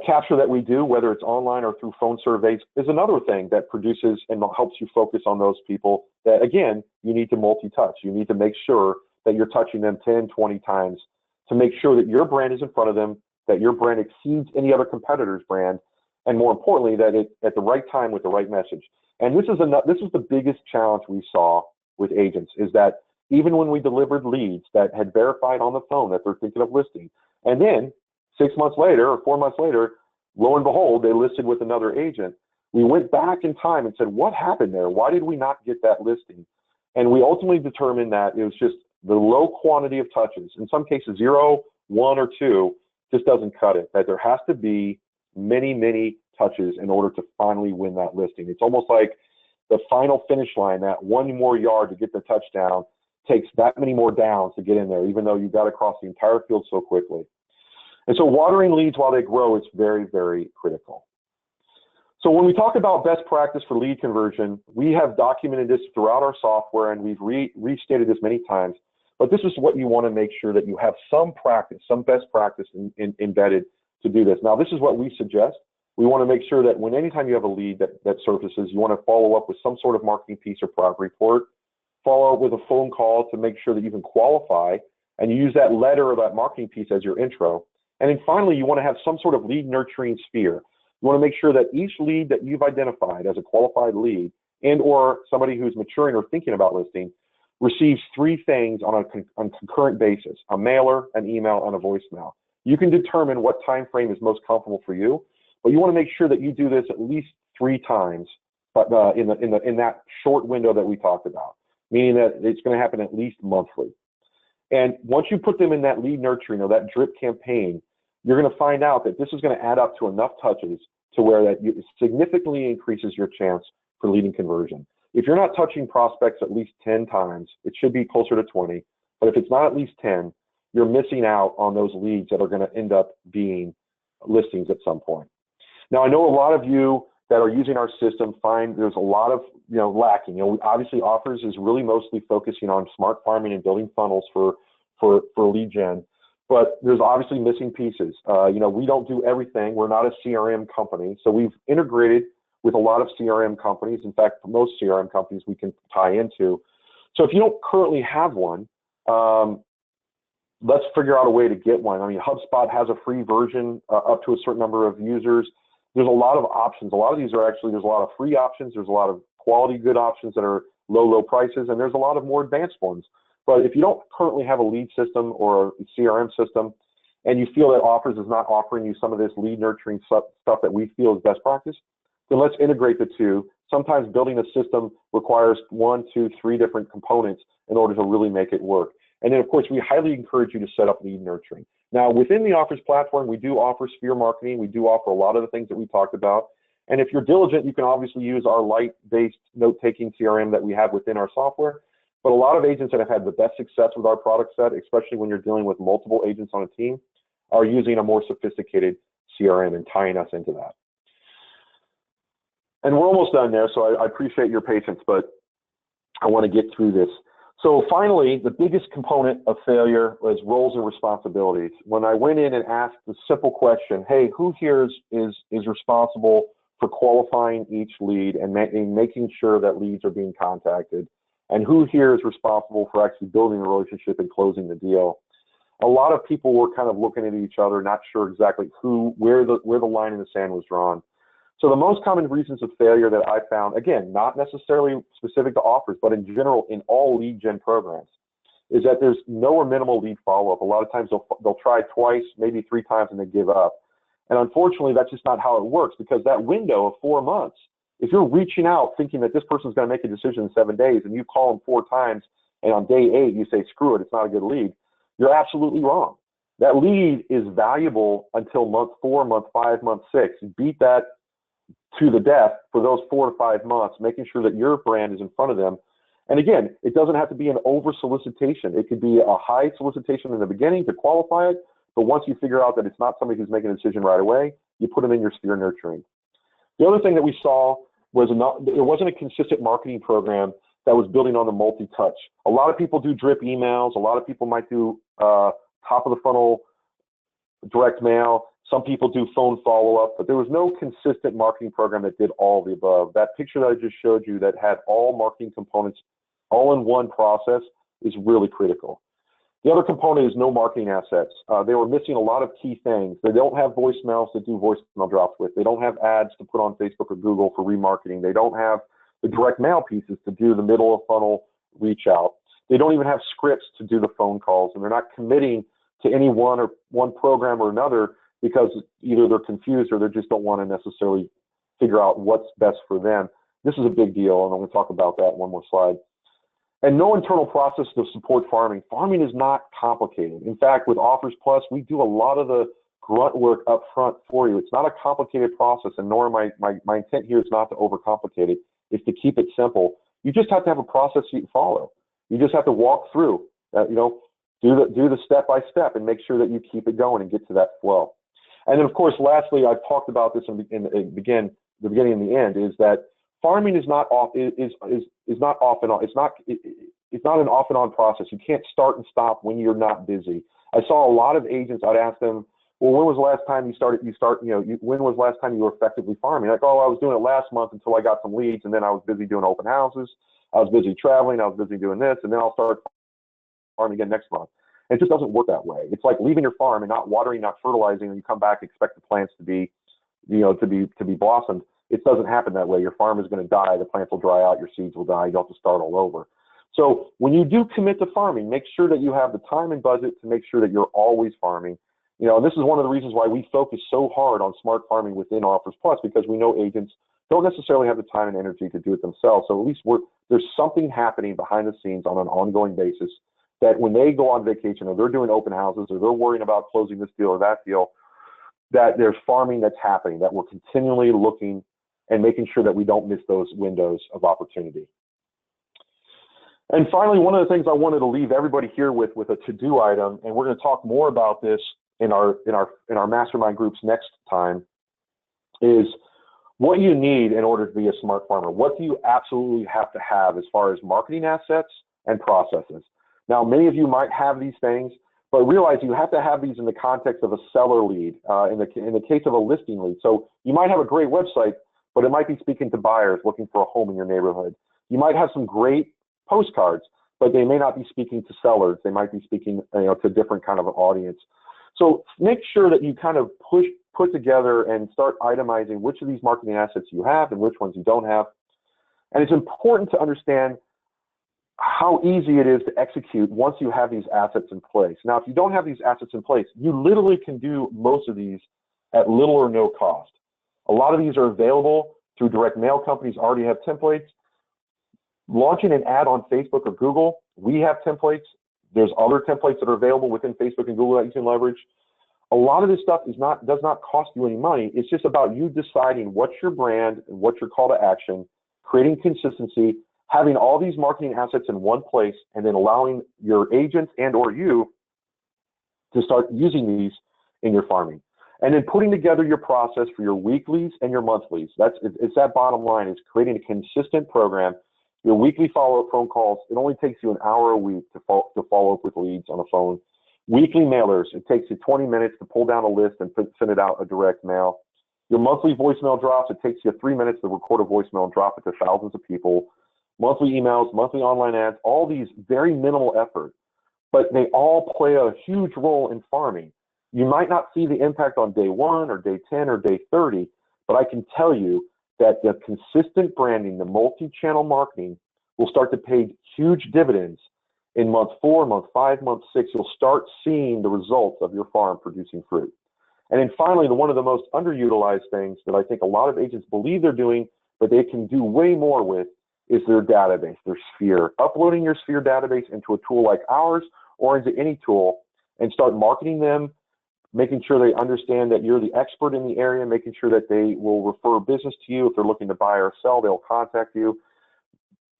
capture that we do, whether it's online or through phone surveys, is another thing that produces and helps you focus on those people that, again, you need to multi-touch. You need to make sure that you're touching them 10, 20 times to make sure that your brand is in front of them, that your brand exceeds any other competitor's brand, and more importantly, that it at the right time with the right message. And this is the biggest challenge we saw with agents, is that even when we delivered leads that had verified on the phone that they're thinking of listing, and then 6 months later or 4 months later, lo and behold, they listed with another agent, we went back in time and said, what happened there? Why did we not get that listing? And we ultimately determined that it was just the low quantity of touches. In some cases, 0, 1, or 2 just doesn't cut it, that there has to be many, many touches in order to finally win that listing. It's almost like the final finish line, that one more yard to get the touchdown takes that many more downs to get in there, even though you got across the entire field so quickly. And so watering leads while they grow is very, very critical. So when we talk about best practice for lead conversion, we have documented this throughout our software, and we've restated this many times, but this is what you want to make sure that you have some practice, some best practice embedded to do this. Now, this is what we suggest. We want to make sure that anytime you have a lead that surfaces, you want to follow up with some sort of marketing piece or product report, follow up with a phone call to make sure that you can qualify, and you use that letter or that marketing piece as your intro. And then finally, you want to have some sort of lead nurturing sphere. You want to make sure that each lead that you've identified as a qualified lead and or somebody who's maturing or thinking about listing receives 3 things on a concurrent basis: a mailer, an email, and a voicemail. You can determine what time frame is most comfortable for you, but you want to make sure that you do this at least 3 times, but in that short window that we talked about, meaning that it's going to happen at least monthly. And once you put them in that lead nurturing or that drip campaign, you're going to find out that this is going to add up to enough touches to where that it significantly increases your chance for leading conversion. If you're not touching prospects at least 10 times, it should be closer to 20. But if it's not at least 10, you're missing out on those leads that are going to end up being listings at some point. Now, I know a lot of you that are using our system find there's a lot of lacking. Obviously, Offers is really mostly focusing on smart farming and building funnels for lead gen, but there's obviously missing pieces. We don't do everything. We're not a CRM company, so we've integrated with a lot of CRM companies. In fact, most CRM companies we can tie into. So if you don't currently have one, let's figure out a way to get one. I mean, HubSpot has a free version up to a certain number of users. There's a lot of options. A lot of these are actually, there's a lot of free options. There's a lot of quality good options that are low prices, and there's a lot of more advanced ones. But if you don't currently have a lead system or a CRM system, and you feel that Offers is not offering you some of this lead nurturing stuff that we feel is best practice, then let's integrate the two. Sometimes building a system requires 1, 2, 3 different components in order to really make it work. And then, of course, we highly encourage you to set up lead nurturing. Now, within the Offers platform, we do offer sphere marketing. We do offer a lot of the things that we talked about. And if you're diligent, you can obviously use our light-based note-taking CRM that we have within our software. But a lot of agents that have had the best success with our product set, especially when you're dealing with multiple agents on a team, are using a more sophisticated CRM and tying us into that. And we're almost done there, so I appreciate your patience, but I want to get through this. So finally, the biggest component of failure was roles and responsibilities. When I went in and asked the simple question, hey, who here is responsible for qualifying each lead and making sure that leads are being contacted? And who here is responsible for actually building the relationship and closing the deal? A lot of people were kind of looking at each other, not sure exactly where the line in the sand was drawn. So the most common reasons of failure that I found, again, not necessarily specific to Offers, but in general in all lead gen programs, is that there's no or minimal lead follow-up. A lot of times they'll try twice, maybe 3 times, and they give up. And unfortunately, that's just not how it works, because that window of 4 months, if you're reaching out thinking that this person's going to make a decision in 7 days, and you call them 4 times, and on day 8 you say, screw it, it's not a good lead, you're absolutely wrong. That lead is valuable until month 4, month 5, month 6. You beat that to the death for those 4 to 5 months, making sure that your brand is in front of them. And again, it doesn't have to be an over solicitation. It could be a high solicitation in the beginning to qualify it, but once you figure out that it's not somebody who's making a decision right away, you put them in your sphere nurturing. The other thing that we saw was there wasn't a consistent marketing program that was building on the multi-touch. A lot of people do drip emails. A lot of people might do top of the funnel direct mail. Some people do phone follow-up, but there was no consistent marketing program that did all of the above. That picture that I just showed you that had all marketing components all in one process is really critical. The other component is no marketing assets. They were missing a lot of key things. They don't have voicemails to do voicemail drops with. They don't have ads to put on Facebook or Google for remarketing. They don't have the direct mail pieces to do the middle of funnel reach out. They don't even have scripts to do the phone calls, and they're not committing to any one program or another, because either they're confused or they just don't want to necessarily figure out what's best for them. This is a big deal, and I'm going to talk about that in one more slide. And no internal process to support farming. Farming is not complicated. In fact, with Offers Plus, we do a lot of the grunt work up front for you. It's not a complicated process, and nor my intent here is not to overcomplicate it. It's to keep it simple. You just have to have a process you can follow. You just have to walk through, do the step by step and make sure that you keep it going and get to that flow. And then, of course, lastly, I've talked about this in the beginning and the end, is that farming is not off and on. It's not an off and on process. You can't start and stop when you're not busy. I saw a lot of agents. I'd ask them, well, when was the last time when was the last time you were effectively farming? Like, oh, I was doing it last month until I got some leads, and then I was busy doing open houses. I was busy traveling. I was busy doing this, and then I'll start farming again next month. And it just doesn't work that way. It's like leaving your farm and not watering, not fertilizing, and you come back and expect the plants to be, to be blossomed. It doesn't happen that way. Your farm is going to die. The plants will dry out. Your seeds will die. You'll have to start all over. So when you do commit to farming, make sure that you have the time and budget to make sure that you're always farming. And this is one of the reasons why we focus so hard on smart farming within Offers Plus, because we know agents don't necessarily have the time and energy to do it themselves. So at least there's something happening behind the scenes on an ongoing basis, that when they go on vacation or they're doing open houses or they're worrying about closing this deal or that deal, that there's farming that's happening, that we're continually looking and making sure that we don't miss those windows of opportunity. And finally, one of the things I wanted to leave everybody here with a to-do item, and we're going to talk more about this in our mastermind groups next time, is what you need in order to be a smart farmer. What do you absolutely have to have as far as marketing assets and processes? Now, many of you might have these things, but realize you have to have these in the context of a seller lead, in the case of a listing lead. So you might have a great website, but it might be speaking to buyers looking for a home in your neighborhood. You might have some great postcards, but they may not be speaking to sellers. They might be speaking to a different kind of an audience. So make sure that you kind of put together and start itemizing which of these marketing assets you have and which ones you don't have. And it's important to understand how easy it is to execute once you have these assets in place. Now, if you don't have these assets in place, you literally can do most of these at little or no cost. A lot of these are available through direct mail companies, already have templates. Launching an ad on Facebook or Google, we have templates. There's other templates that are available within Facebook and Google that you can leverage. A lot of this stuff does not cost you any money. It's just about you deciding what's your brand and what's your call to action, creating consistency, having all these marketing assets in one place, and then allowing your agents and or you to start using these in your farming. And then putting together your process for your weeklies and your monthlies. It's that bottom line, is creating a consistent program. Your weekly follow-up phone calls, it only takes you an hour a week to follow up with leads on the phone. Weekly mailers, it takes you 20 minutes to pull down a list and send it out a direct mail. Your monthly voicemail drops, it takes you 3 minutes to record a voicemail and drop it to thousands of people. Monthly emails, monthly online ads, all these very minimal effort, but they all play a huge role in farming. You might not see the impact on day 1 or day 10 or day 30, but I can tell you that the consistent branding, the multi-channel marketing will start to pay huge dividends in month 4, month 5, month 6, you'll start seeing the results of your farm producing fruit. And then finally, one of the most underutilized things that I think a lot of agents believe they're doing, but they can do way more with, is their database, their Swier. Uploading your Swier database into a tool like ours or into any tool and start marketing them, making sure they understand that you're the expert in the area, making sure that they will refer business to you. If they're looking to buy or sell, they'll contact you.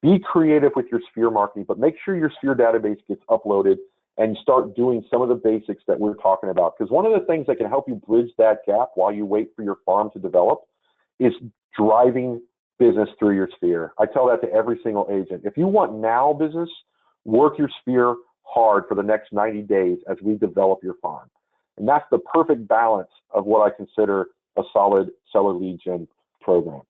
Be creative with your Swier marketing, but make sure your Swier database gets uploaded and start doing some of the basics that we're talking about. Because one of the things that can help you bridge that gap while you wait for your farm to develop is driving business through your Swier. I tell that to every single agent. If you want now business, work your Swier hard for the next 90 days as we develop your farm. And that's the perfect balance of what I consider a solid seller lead gen program.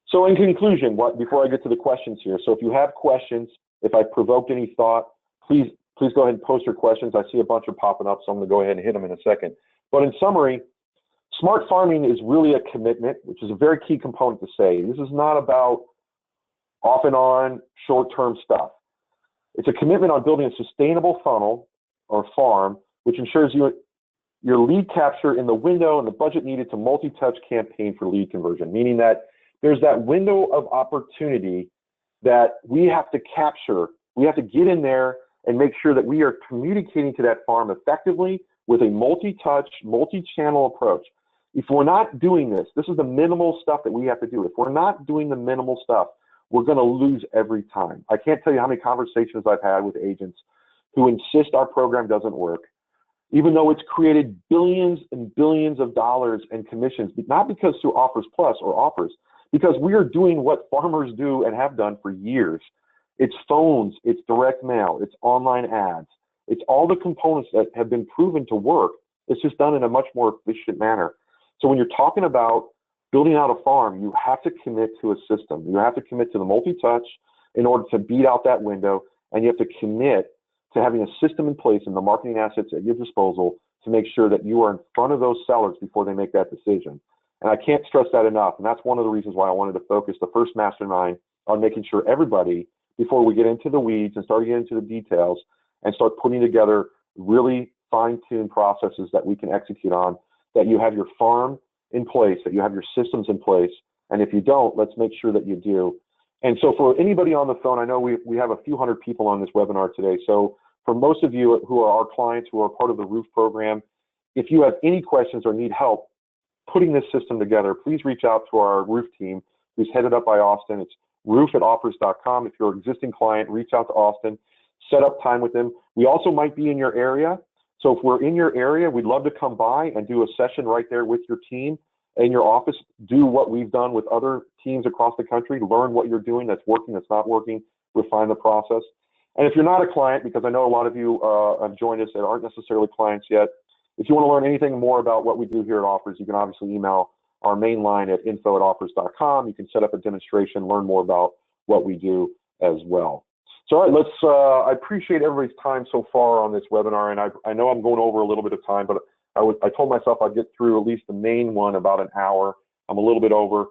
So in conclusion, before I get to the questions here, so if you have questions, if I provoked any thought, please go ahead and post your questions. I see a bunch of popping up, so I'm going to go ahead and hit them in a second. But in summary, smart farming is really a commitment, which is a very key component to say. This is not about off and on short-term stuff. It's a commitment on building a sustainable funnel or farm, which ensures your lead capture in the window and the budget needed to multi-touch campaign for lead conversion, meaning that there's that window of opportunity that we have to capture. We have to get in there and make sure that we are communicating to that farm effectively with a multi-touch, multi-channel approach. If we're not doing this, this is the minimal stuff that we have to do. If we're not doing the minimal stuff, we're going to lose every time. I can't tell you how many conversations I've had with agents who insist our program doesn't work, even though it's created billions and billions of dollars in commissions, not because through Offers Plus or offers, because we are doing what farmers do and have done for years. It's phones, it's direct mail, it's online ads. It's all the components that have been proven to work. It's just done in a much more efficient manner. So when you're talking about building out a farm, you have to commit to a system. You have to commit to the multi-touch in order to beat out that window, and you have to commit to having a system in place and the marketing assets at your disposal to make sure that you are in front of those sellers before they make that decision. And I can't stress that enough, and that's one of the reasons why I wanted to focus the first mastermind on making sure everybody, before we get into the weeds and start getting into the details and start putting together really fine-tuned processes that we can execute on, that you have your farm in place, that you have your systems in place, and if you don't, let's make sure that you do. And so for anybody on the phone, I know we have a few hundred people on this webinar today, so for most of you who are our clients, who are part of the Roof program, if you have any questions or need help putting this system together, please reach out to our Roof team, who's headed up by Austin. It's roof@offrs.com. If you're an existing client, reach out to Austin, set up time with them. We also might be in your area. So if we're in your area, we'd love to come by and do a session right there with your team in your office, do what we've done with other teams across the country, learn what you're doing that's working, that's not working, refine the process. And if you're not a client, because I know a lot of you have joined us that aren't necessarily clients yet, if you want to learn anything more about what we do here at Offers, you can obviously email our main line at info@offrs.com. You can set up a demonstration, learn more about what we do as well. So all right, I appreciate everybody's time so far on this webinar, and I know I'm going over a little bit of time, but I told myself I'd get through at least the main one about an hour. I'm a little bit over,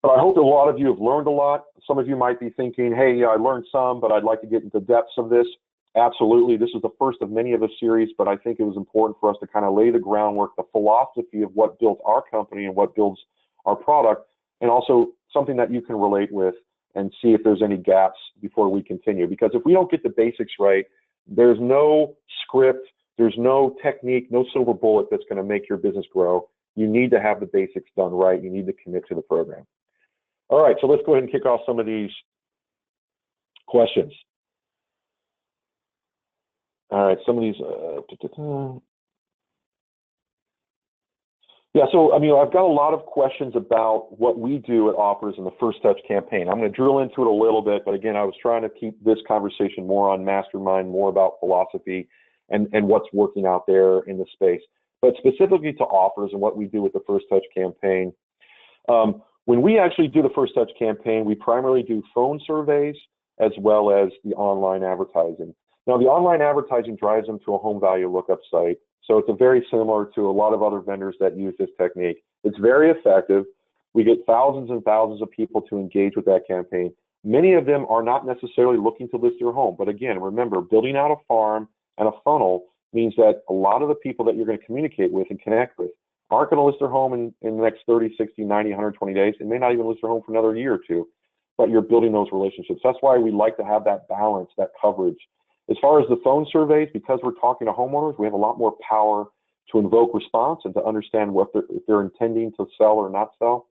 but I hope that a lot of you have learned a lot. Some of you might be thinking, hey, I learned some, but I'd like to get into depths of this. Absolutely, this is the first of many of a series, but I think it was important for us to kind of lay the groundwork, the philosophy of what built our company and what builds our product, and also something that you can relate with and see if there's any gaps before we continue. Because if we don't get the basics right, there's no script, there's no technique, no silver bullet that's going to make your business grow. You need to have the basics done right. You need to commit to the program. All right, so let's go ahead and kick off some of these questions. All right, some of these. Yeah, so I mean, I've got a lot of questions about what we do at Offers in the First Touch campaign. I'm going to drill into it a little bit, but again, I was trying to keep this conversation more on MasterMind, more about philosophy and what's working out there in the space. But specifically to Offers and what we do with the First Touch campaign, when we actually do the First Touch campaign, we primarily do phone surveys as well as the online advertising. Now, the online advertising drives them to a home value lookup site. So it's very similar to a lot of other vendors that use this technique. It's very effective. We get thousands and thousands of people to engage with that campaign. Many of them are not necessarily looking to list their home. But again, remember, building out a farm and a funnel means that a lot of the people that you're going to communicate with and connect with aren't going to list their home in the next 30, 60, 90, 120 days. They may not even list their home for another year or two, but you're building those relationships. That's why we like to have that balance, that coverage. As far as the phone surveys, because we're talking to homeowners, we have a lot more power to invoke response and to understand if they're intending to sell or not sell.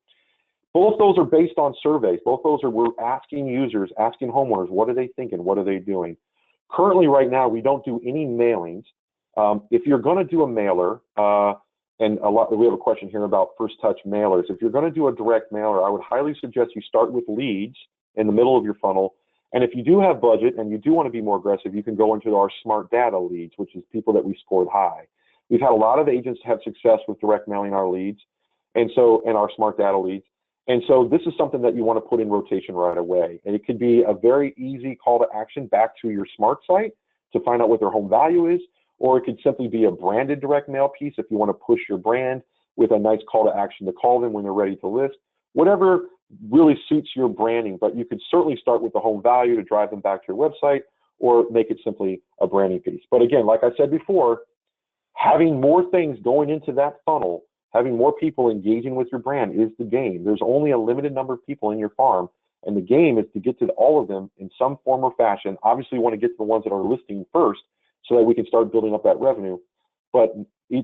Both those are based on surveys. Both those are, we're asking users, asking homeowners, what are they thinking? What are they doing? Currently, right now, we don't do any mailings. If you're going to do a mailer, and we have a question here about first touch mailers. If you're going to do a direct mailer, I would highly suggest you start with leads in the middle of your funnel. And if you do have budget and you do want to be more aggressive, you can go into our smart data leads, which is people that we scored high. We've had a lot of agents have success with direct mailing our leads, and our smart data leads. And so this is something that you want to put in rotation right away. And it could be a very easy call to action back to your smart site to find out what their home value is, or it could simply be a branded direct mail piece if you want to push your brand with a nice call to action to call them when they're ready to list. Whatever really suits your branding, but you could certainly start with the home value to drive them back to your website, or make it simply a branding piece. But again, like I said before, having more things going into that funnel, having more people engaging with your brand is the game. There's only a limited number of people in your farm, and the game is to get to all of them in some form or fashion. Obviously, you want to get to the ones that are listing first so that we can start building up that revenue. But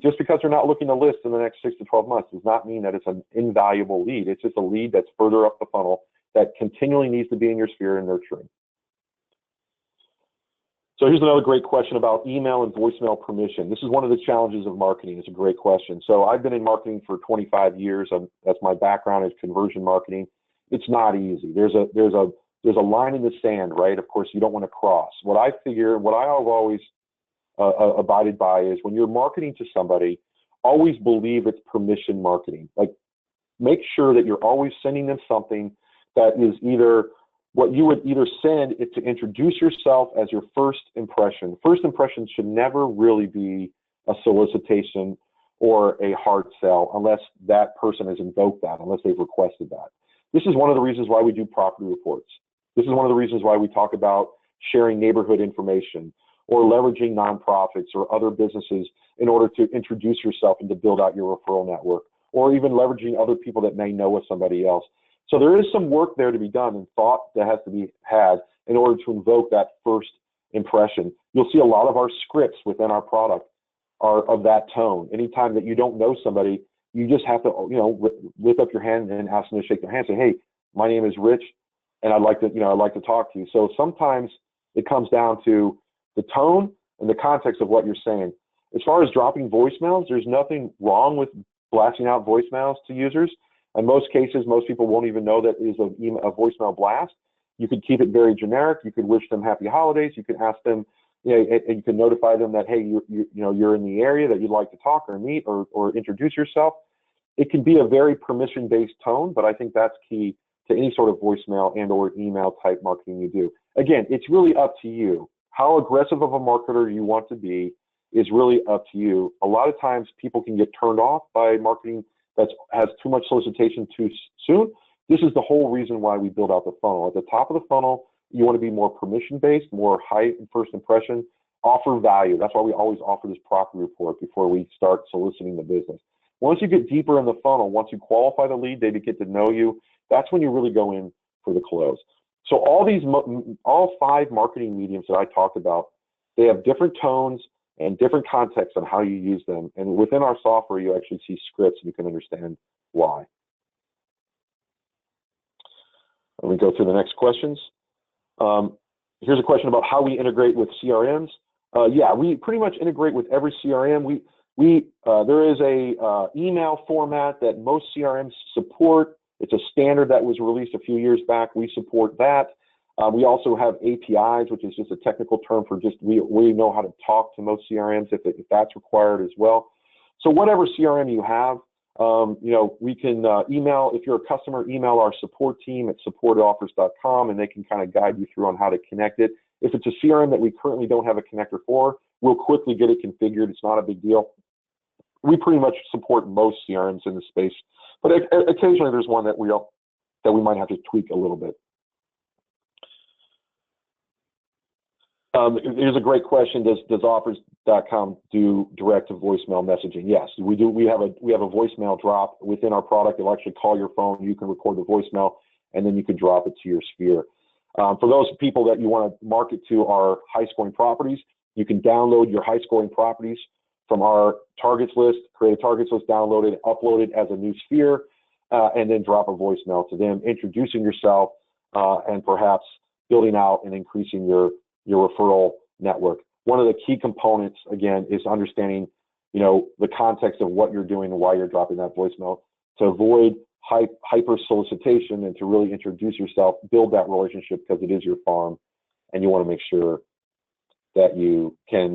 just because they're not looking to list in the next 6 to 12 months does not mean that it's an invaluable lead. It's just a lead that's further up the funnel that continually needs to be in your sphere and nurturing. So here's another great question about email and voicemail permission. This is one of the challenges of marketing. It's a great question. So I've been in marketing for 25 years. That's my background, is conversion marketing. It's not easy. There's a line in the sand, right? Of course, you don't want to cross. What I have always abided by is when you're marketing to somebody, always believe it's permission marketing. Like, make sure that you're always sending them something that is either what you would either send it to introduce yourself as your first impression. First impression should never really be a solicitation or a hard sell unless that person has invoked that, unless they've requested that. This is one of the reasons why we do property reports. This is one of the reasons why we talk about sharing neighborhood information or leveraging nonprofits or other businesses in order to introduce yourself and to build out your referral network, or even leveraging other people that may know of somebody else. So there is some work there to be done and thought that has to be had in order to invoke that first impression. You'll see a lot of our scripts within our product are of that tone. Anytime that you don't know somebody, you just have to, lift up your hand and ask them to shake their hand. Say, hey, my name is Rich, and I'd like to talk to you. So sometimes it comes down to the tone and the context of what you're saying. As far as dropping voicemails, there's nothing wrong with blasting out voicemails to users. In most cases, most people won't even know that is a voicemail blast. You could keep it very generic. You could wish them happy holidays. You could ask them, and you can notify them that, hey, you're in the area that you'd like to talk or meet or introduce yourself. It can be a very permission-based tone, but I think that's key to any sort of voicemail and or email type marketing you do. Again, it's really up to you. How aggressive of a marketer you want to be is really up to you. A lot of times people can get turned off by marketing that has too much solicitation too soon. This is the whole reason why we build out the funnel. At the top of the funnel, you want to be more permission-based, more high first impression, offer value. That's why we always offer this property report before we start soliciting the business. Once you get deeper in the funnel, once you qualify the lead, they get to know you, that's when you really go in for the close. So all 5 marketing mediums that I talked about, they have different tones and different contexts on how you use them. And within our software, you actually see scripts and you can understand why. Let me go through the next questions. Here's a question about how we integrate with CRMs. Yeah, we pretty much integrate with every CRM. There is a email format that most CRMs support. It's a standard that was released a few years back. We support that. We also have APIs, which is just a technical term for just we know how to talk to most CRMs if that's required as well. So whatever CRM you have, we can email, if you're a customer, email our support team at support@offrs.com, and they can kind of guide you through on how to connect it. If it's a CRM that we currently don't have a connector for, we'll quickly get it configured. It's not a big deal. We pretty much support most CRMs in the space, but occasionally there's one that we might have to tweak a little bit. Here's a great question. Does offrs.com do direct to voicemail messaging? Yes, we do. We have a voicemail drop within our product. It'll actually call your phone. You can record the voicemail, and then you can drop it to your sphere. For those people that you want to market to our high scoring properties, you can download your high scoring properties from our targets list, create a targets list, download it, upload it as a new sphere, and then drop a voicemail to them, introducing yourself and perhaps building out and increasing your referral network. One of the key components, again, is understanding, the context of what you're doing and why you're dropping that voicemail to avoid hyper solicitation and to really introduce yourself, build that relationship because it is your farm, and you want to make sure that you can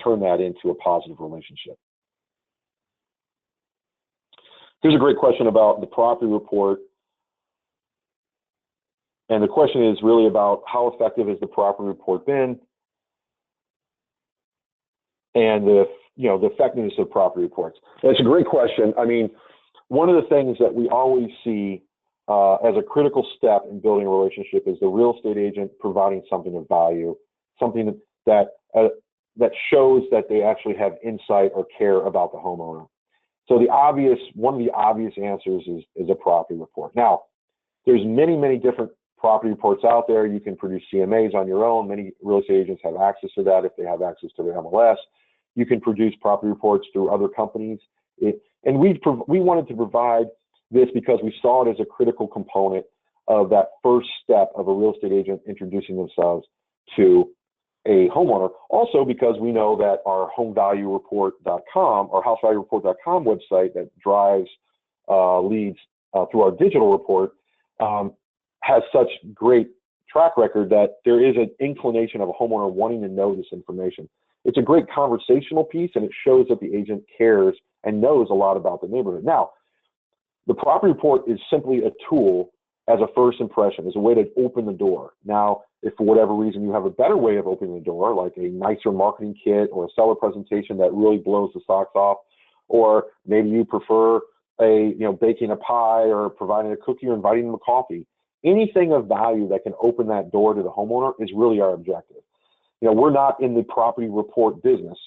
turn that into a positive relationship. Here's a great question about the property report. And the question is really about how effective has the property report been and the effectiveness of property reports. And it's a great question. I mean, one of the things that we always see as a critical step in building a relationship is the real estate agent providing something of value, something that shows that they actually have insight or care about the homeowner. So one of the obvious answers is a property report. Now, there's many different property reports out there. You can produce CMAs on your own. Many real estate agents have access to that if they have access to their MLS. You can produce property reports through other companies. And we wanted to provide this because we saw it as a critical component of that first step of a real estate agent introducing themselves to a homeowner. Also because we know that our homevaluereport.com or housevaluereport.com website that drives leads through our digital report has such great track record that there is an inclination of a homeowner wanting to know this information. It's a great conversational piece, and it shows that the agent cares and knows a lot about the neighborhood. Now, the property report is simply a tool as a first impression, as a way to open the door. Now, if for whatever reason you have a better way of opening the door, like a nicer marketing kit or a seller presentation that really blows the socks off, or maybe you prefer baking a pie or providing a cookie or inviting them a coffee, anything of value that can open that door to the homeowner is really our objective. We're not in the property report business,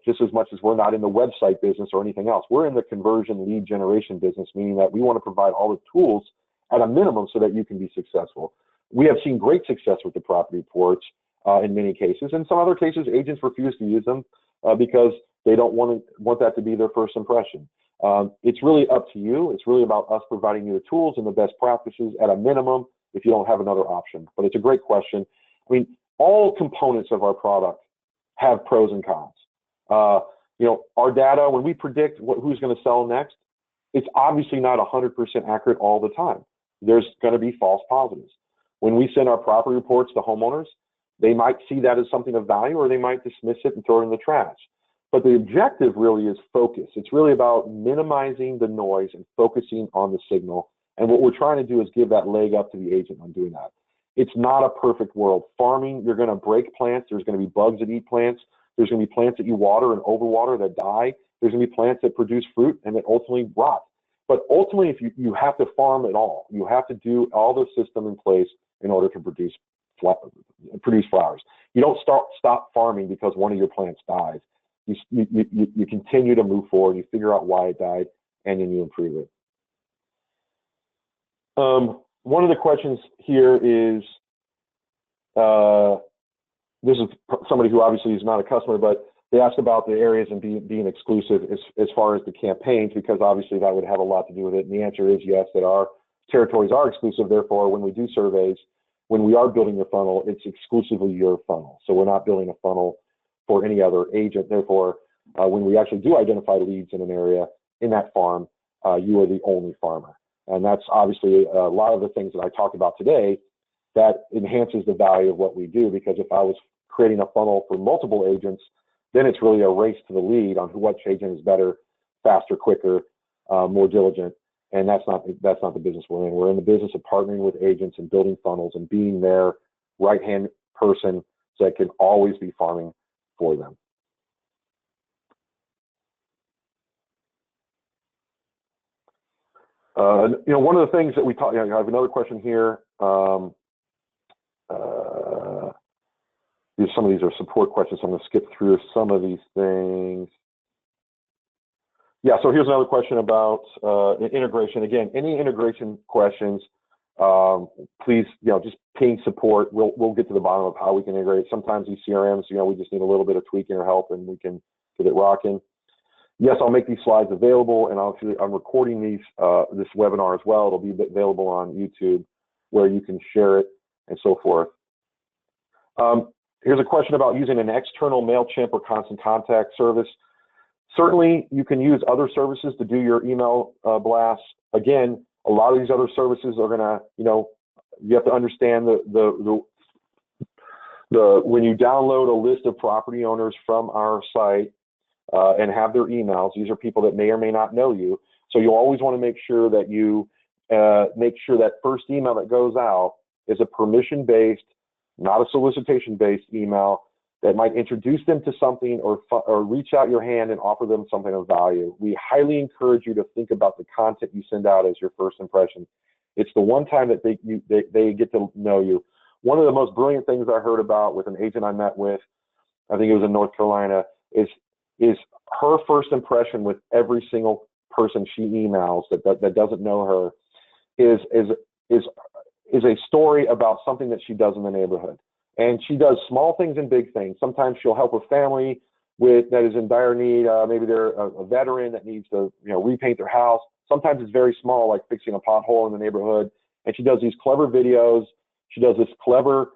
just as much as we're not in the website business or anything else. We're in the conversion lead generation business, meaning that we want to provide all the tools at a minimum so that you can be successful. We have seen great success with the property reports in many cases. In some other cases, agents refuse to use them because they don't want that to be their first impression. It's really up to you. It's really about us providing you the tools and the best practices at a minimum if you don't have another option. But it's a great question. I mean, all components of our product have pros and cons. Our data, when we predict who's going to sell next, it's obviously not 100% accurate all the time. There's going to be false positives. When we send our property reports to homeowners, they might see that as something of value, or they might dismiss it and throw it in the trash. But the objective really is focus. It's really about minimizing the noise and focusing on the signal. And what we're trying to do is give that leg up to the agent on doing that. It's not a perfect world. Farming, you're going to break plants. There's going to be bugs that eat plants. There's going to be plants that you water and overwater that die. There's going to be plants that produce fruit and that ultimately rot. But ultimately, if you have to farm it all. You have to do all the system in place in order to produce flowers. You don't stop farming because one of your plants dies. You continue to move forward. You figure out why it died, and then you improve it. One of the questions here is, this is somebody who obviously is not a customer, but they asked about the areas and being exclusive as far as the campaigns, because obviously that would have a lot to do with it. And the answer is yes, that our territories are exclusive. Therefore, when we do surveys, when we are building your funnel, it's exclusively your funnel. So we're not building a funnel for any other agent. Therefore, when we actually do identify leads in an area, in that farm, you are the only farmer. And that's obviously a lot of the things that I talked about today that enhances the value of what we do, because if I was creating a funnel for multiple agents, then it's really a race to the lead on which agent is better, faster, quicker, more diligent. And that's not the business we're in. We're in the business of partnering with agents and building funnels and being their right-hand person so that can always be farming for them. One of the things that we talk, I have another question here. some of these are support questions, so I'm going to skip through some of these things. Yeah, so here's another question about integration. Again, any integration questions, please, just ping support. We'll get to the bottom of how we can integrate. Sometimes these CRMs, we just need a little bit of tweaking or help, and we can get it rocking. Yes, I'll make these slides available, and I'm recording this webinar as well. It'll be available on YouTube, where you can share it and so forth. Here's a question about using an external MailChimp or Constant Contact service. Certainly, you can use other services to do your email blasts. Again, a lot of these other services are gonna, you have to understand when you download a list of property owners from our site and have their emails, these are people that may or may not know you. So you always want to make sure that you make sure that first email that goes out is a permission-based, not a solicitation-based email that might introduce them to something or reach out your hand and offer them something of value. We highly encourage you to think about the content you send out as your first impression. It's the one time that they get to know you. One of the most brilliant things I heard about with an agent I met with, I think it was in North Carolina, is her first impression with every single person she emails that doesn't know her is a story about something that she does in the neighborhood. And she does small things and big things. Sometimes she'll help a family that is in dire need. Maybe they're a veteran that needs to repaint their house. Sometimes it's very small, like fixing a pothole in the neighborhood. And she does these clever videos. She does this clever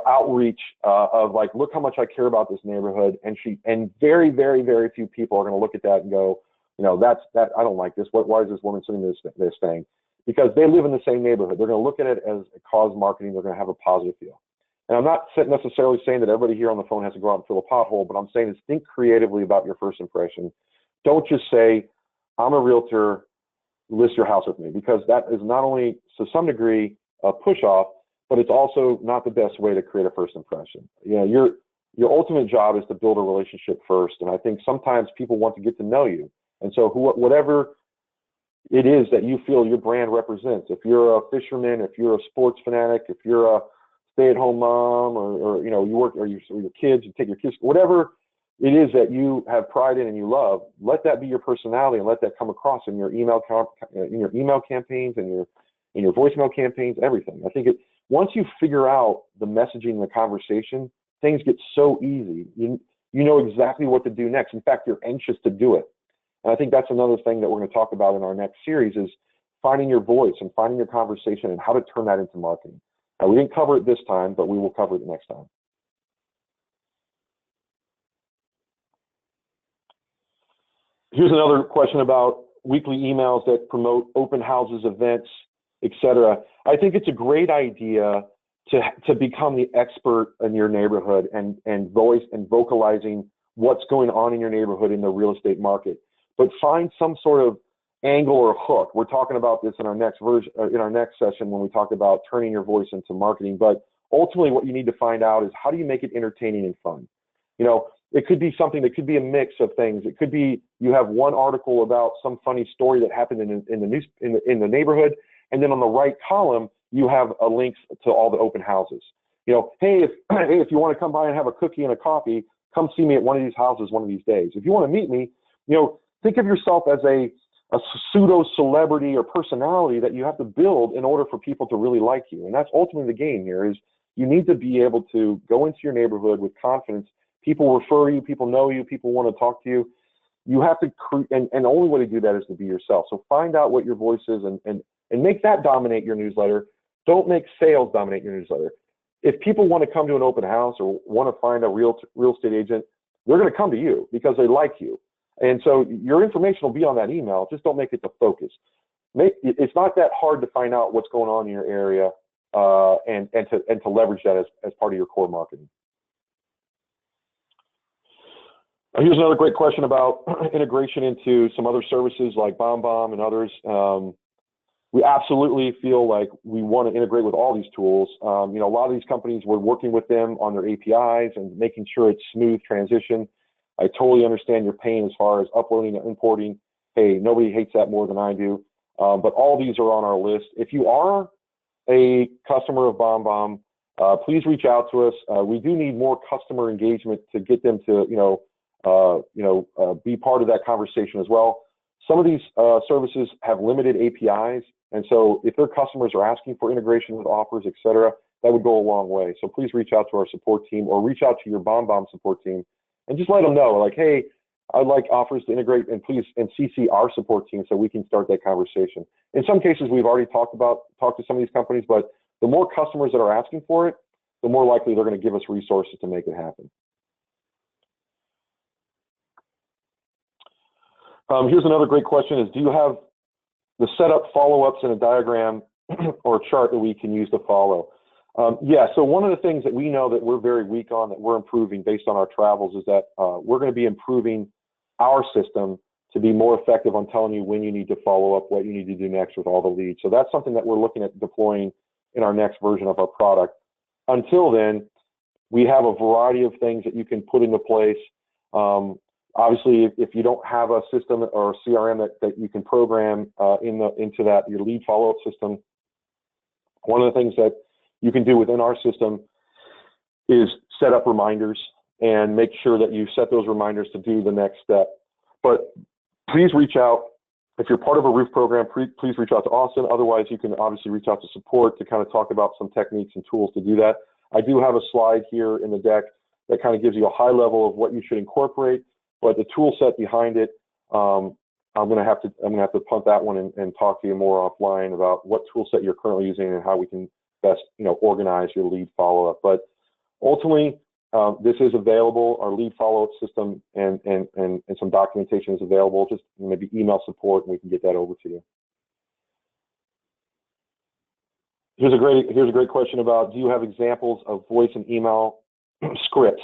outreach of like, look how much I care about this neighborhood. And very, very, very few people are going to look at that and go, I don't like this. Why is this woman saying this thing? Because they live in the same neighborhood. They're going to look at it as a cause marketing. They're going to have a positive feel. And I'm not necessarily saying that everybody here on the phone has to go out and fill a pothole, but I'm saying is think creatively about your first impression. Don't just say, I'm a realtor, list your house with me, because that is not only to some degree a push off, but it's also not the best way to create a first impression. Your ultimate job is to build a relationship first. And I think sometimes people want to get to know you. And so whatever it is that you feel your brand represents, if you're a fisherman, if you're a sports fanatic, if you're a stay-at-home mom, or you work, or your kids, you take your kids, whatever it is that you have pride in and you love, let that be your personality and let that come across in your email campaigns and in your voicemail campaigns, everything. I think once you figure out the messaging and the conversation, things get so easy. You know exactly what to do next. In fact, you're anxious to do it. And I think that's another thing that we're going to talk about in our next series is finding your voice and finding your conversation and how to turn that into marketing. We didn't cover it this time, but we will cover it next time. Here's another question about weekly emails that promote open houses, events, etc. I think it's a great idea to become the expert in your neighborhood and vocalizing what's going on in your neighborhood in the real estate market. But find some sort of angle or hook. We're talking about this in our next session when we talk about turning your voice into marketing. But ultimately, what you need to find out is how do you make it entertaining and fun? It could be something that could be a mix of things. It could be you have one article about some funny story that happened in the neighborhood, and then on the right column you have a link to all the open houses. Hey, if you want to come by and have a cookie and a coffee, come see me at one of these houses one of these days. If you want to meet me, think of yourself as a pseudo celebrity or personality that you have to build in order for people to really like you. And that's ultimately the game here is you need to be able to go into your neighborhood with confidence. People refer you, people know you, people want to talk to you. You have to and the only way to do that is to be yourself. So find out what your voice is and make that dominate your newsletter. Don't make sales dominate your newsletter. If people want to come to an open house or want to find a real estate agent, they're going to come to you because they like you. And so your information will be on that email. Just don't make it the focus. It's not that hard to find out what's going on in your area and to leverage that as part of your core marketing. Here's another great question about integration into some other services like BombBomb and others. We absolutely feel like we want to integrate with all these tools. A lot of these companies, we're working with them on their APIs and making sure it's smooth transition. I totally understand your pain as far as uploading and importing. Hey, nobody hates that more than I do. But all these are on our list. If you are a customer of BombBomb, please reach out to us. We do need more customer engagement to get them to, be part of that conversation as well. Some of these services have limited APIs, and so if their customers are asking for integration with offers, et cetera, that would go a long way. So please reach out to our support team or reach out to your BombBomb support team and just let them know, like, hey, I'd like offers to integrate, and please, and CC our support team so we can start that conversation. In some cases, we've already talked to some of these companies, but the more customers that are asking for it, the more likely they're going to give us resources to make it happen. Here's another great question is, do you have the setup follow-ups in a diagram or a chart that we can use to follow? Yeah, so one of the things that we know that we're very weak on, that we're improving based on our travels, is that we're going to be improving our system to be more effective on telling you when you need to follow up, what you need to do next with all the leads. So that's something that we're looking at deploying in our next version of our product. Until then, we have a variety of things that you can put into place. Obviously, if you don't have a system or a CRM that you can program into that, your lead follow-up system, one of the things that you can do within our system is set up reminders and make sure that you set those reminders to do the next step. But please reach out. If you're part of a roof program, please reach out to Austin. Otherwise, you can obviously reach out to support to kind of talk about some techniques and tools to do that. I do have a slide here in the deck that kind of gives you a high level of what you should incorporate, but the tool set behind it, I'm gonna have to punt that one and talk to you more offline about what tool set you're currently using and how we can best organize your lead follow-up. But ultimately, this is available. Our lead follow-up system and some documentation is available. Just maybe email support and we can get that over to you. Here's a great question about, do you have examples of voice and email scripts?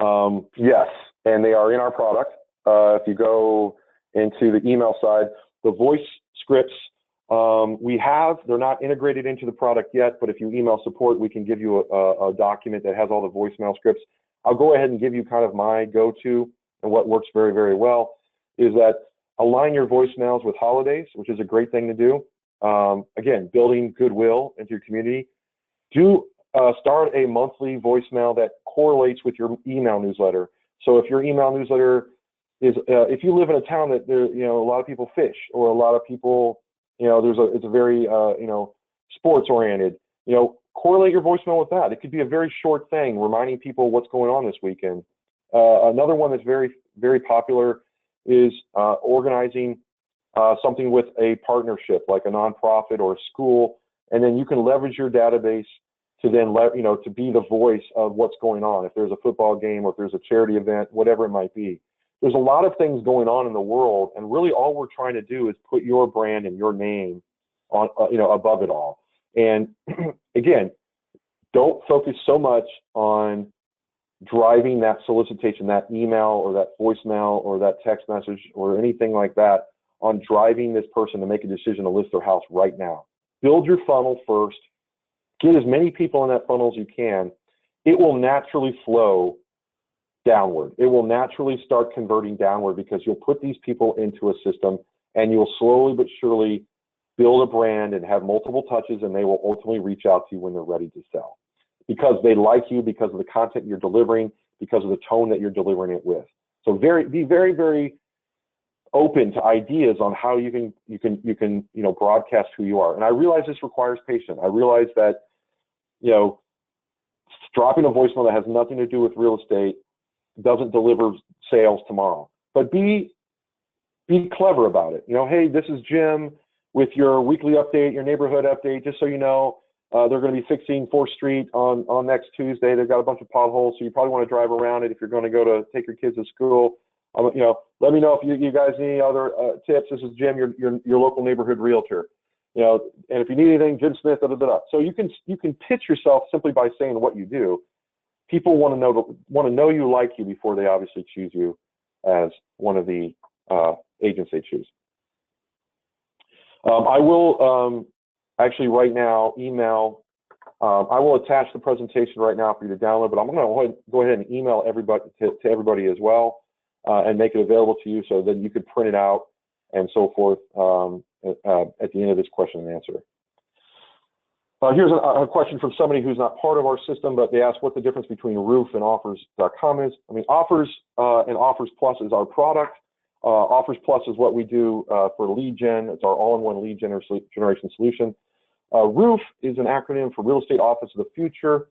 Yes, and they are in our product. If you go into the email side, the voice scripts they're not integrated into the product yet, but if you email support, we can give you a document that has all the voicemail scripts. I'll go ahead and give you kind of my go-to, and what works very, very well is that align your voicemails with holidays, which is a great thing to do. Again, building goodwill into your community. Do start a monthly voicemail that correlates with your email newsletter. So if your email newsletter is, if you live in a town that there, a lot of people fish, or a lot of people, it's a very, sports oriented, correlate your voicemail with that. It could be a very short thing, reminding people what's going on this weekend. Another one that's very, very popular is organizing something with a partnership, like a nonprofit or a school, and then you can leverage your database to then to be the voice of what's going on. If there's a football game or if there's a charity event, whatever it might be. There's a lot of things going on in the world, and really all we're trying to do is put your brand and your name on, above it all. And again, don't focus so much on driving that solicitation, that email or that voicemail or that text message or anything like that, on driving this person to make a decision to list their house right now. Build your funnel first. Get as many people in that funnel as you can. It will naturally flow downward. It will naturally start converting downward because you'll put these people into a system and you'll slowly but surely build a brand and have multiple touches, and they will ultimately reach out to you when they're ready to sell because they like you, because of the content you're delivering, because of the tone that you're delivering it with. So be very, very open to ideas on how you can broadcast who you are. And I realize this requires patience. I realize that dropping a voicemail that has nothing to do with real estate doesn't deliver sales tomorrow. But be clever about it. Hey, this is Jim with your weekly update, your neighborhood update. Just so you know, they're going to be fixing 4th Street on next Tuesday. They've got a bunch of potholes, so you probably want to drive around it if you're going to go to take your kids to school. Let me know if you guys need any other tips. This is Jim, your local neighborhood realtor. And if you need anything, Jim Smith, da, da, da, da. So you can pitch yourself simply by saying what you do. People want to know you, like you, before they obviously choose you as one of the agents they choose. I will actually right now email. I will attach the presentation right now for you to download, but I'm going to go ahead and email everybody to everybody as well, and make it available to you so that you could print it out and so forth at the end of this question and answer. Here's a question from somebody who's not part of our system, but they asked what the difference between Roof and offrs.com is. I mean, Offrs and Offrs Plus is our product. Offrs Plus is what we do for lead gen. It's our all-in-one lead generation solution. Roof is an acronym for Real Estate Office of the Future.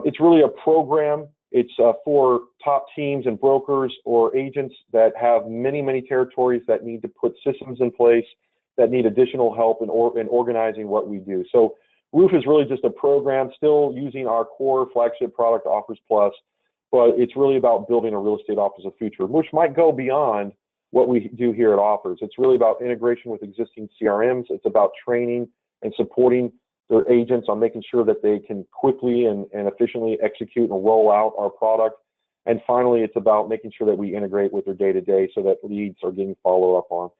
It's really a program. It's for top teams and brokers or agents that have many, many territories that need to put systems in place, that need additional help in organizing what we do. So Roof is really just a program, still using our core flagship product, Offrs Plus, but it's really about building a real estate office of the future, which might go beyond what we do here at Offrs. It's really about integration with existing CRMs. It's about training and supporting their agents on making sure that they can quickly and efficiently execute and roll out our product. And finally, it's about making sure that we integrate with their day-to-day so that leads are getting follow-up on.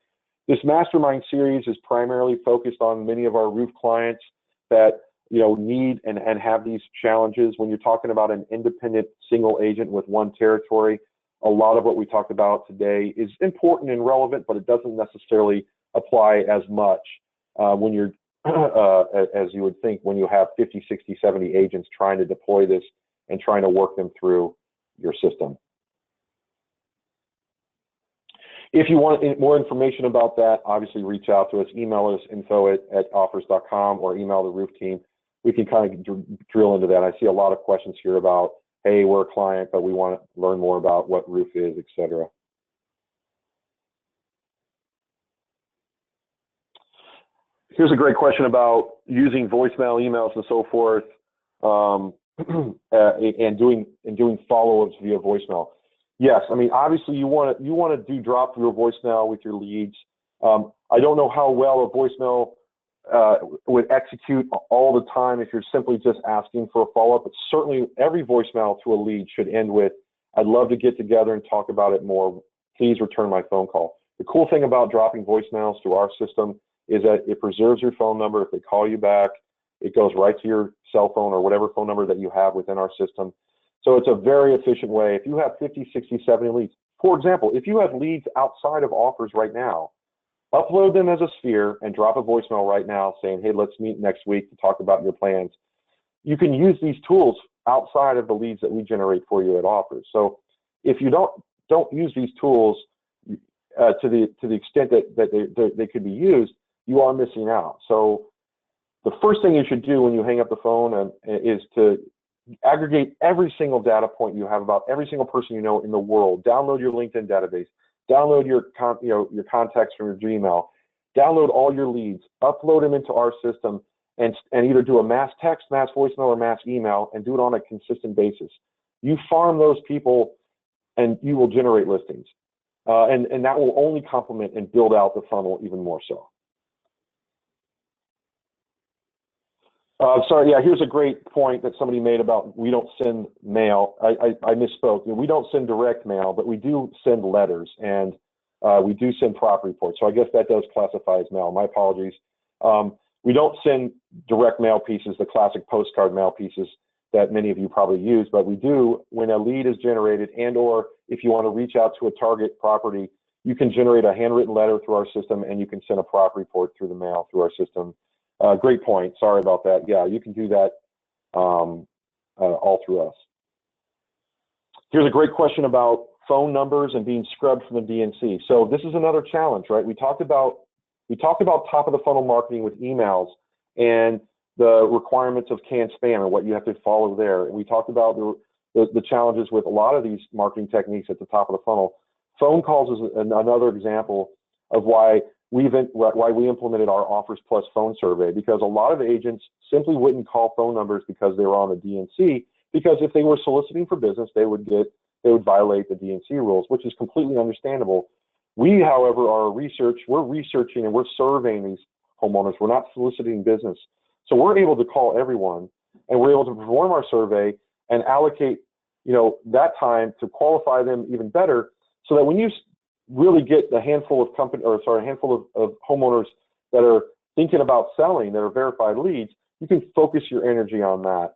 This MasterMind series is primarily focused on many of our Roof clients that need and have these challenges. When you're talking about an independent single agent with one territory, a lot of what we talked about today is important and relevant, but it doesn't necessarily apply as much when you're as you would think when you have 50, 60, 70 agents trying to deploy this and trying to work them through your system. If you want more information about that, obviously reach out to us, email us info@offrs.com or email the Roof team. We can kind of drill into that. I see a lot of questions here about, hey, we're a client, but we want to learn more about what Roof is, etc. Here's a great question about using voicemail, emails, and so forth, and doing follow-ups via voicemail. Yes, I mean, obviously you want to do drop through a voicemail with your leads. I don't know how well a voicemail would execute all the time if you're simply just asking for a follow-up, but certainly every voicemail to a lead should end with, I'd love to get together and talk about it more. Please return my phone call. The cool thing about dropping voicemails through our system is that it preserves your phone number. If they call you back, it goes right to your cell phone or whatever phone number that you have within our system. So it's a very efficient way. If you have 50, 60, 70 leads, for example, if you have leads outside of Offrs right now, upload them as a Swier and drop a voicemail right now saying, hey, let's meet next week to talk about your plans. You can use these tools outside of the leads that we generate for you at Offrs. So if you don't use these tools to the extent that they could be used, you are missing out. So the first thing you should do when you hang up the phone is to aggregate every single data point you have about every single person you know in the world. Download your LinkedIn database. Download your contacts from your Gmail. Download all your leads. Upload them into our system and either do a mass text, mass voicemail, or mass email, and do it on a consistent basis. You farm those people, and you will generate listings, and that will only complement and build out the funnel even more so. Sorry, yeah, here's a great point that somebody made about we don't send mail. I misspoke. We don't send direct mail, but we do send letters, and we do send prop reports. So I guess that does classify as mail. My apologies. We don't send direct mail pieces, the classic postcard mail pieces that many of you probably use, but we do when a lead is generated and or if you want to reach out to a target property, you can generate a handwritten letter through our system, and you can send a prop report through the mail through our system. Great point. Sorry about that. Yeah, you can do that all through us. Here's a great question about phone numbers and being scrubbed from the DNC. So this is another challenge, right? We talked about top of the funnel marketing with emails and the requirements of canned spam and what you have to follow there. And we talked about the challenges with a lot of these marketing techniques at the top of the funnel. Phone calls is another example of why we implemented our Offrs Plus phone survey, because a lot of agents simply wouldn't call phone numbers because they were on the DNC, because if they were soliciting for business, they would violate the DNC rules, which is completely understandable. We, however, we're researching and we're surveying these homeowners. We're not soliciting business. So we're able to call everyone, and we're able to perform our survey and allocate, that time to qualify them even better, so that when you really get a handful of homeowners that are thinking about selling, that are verified leads, you can focus your energy on that.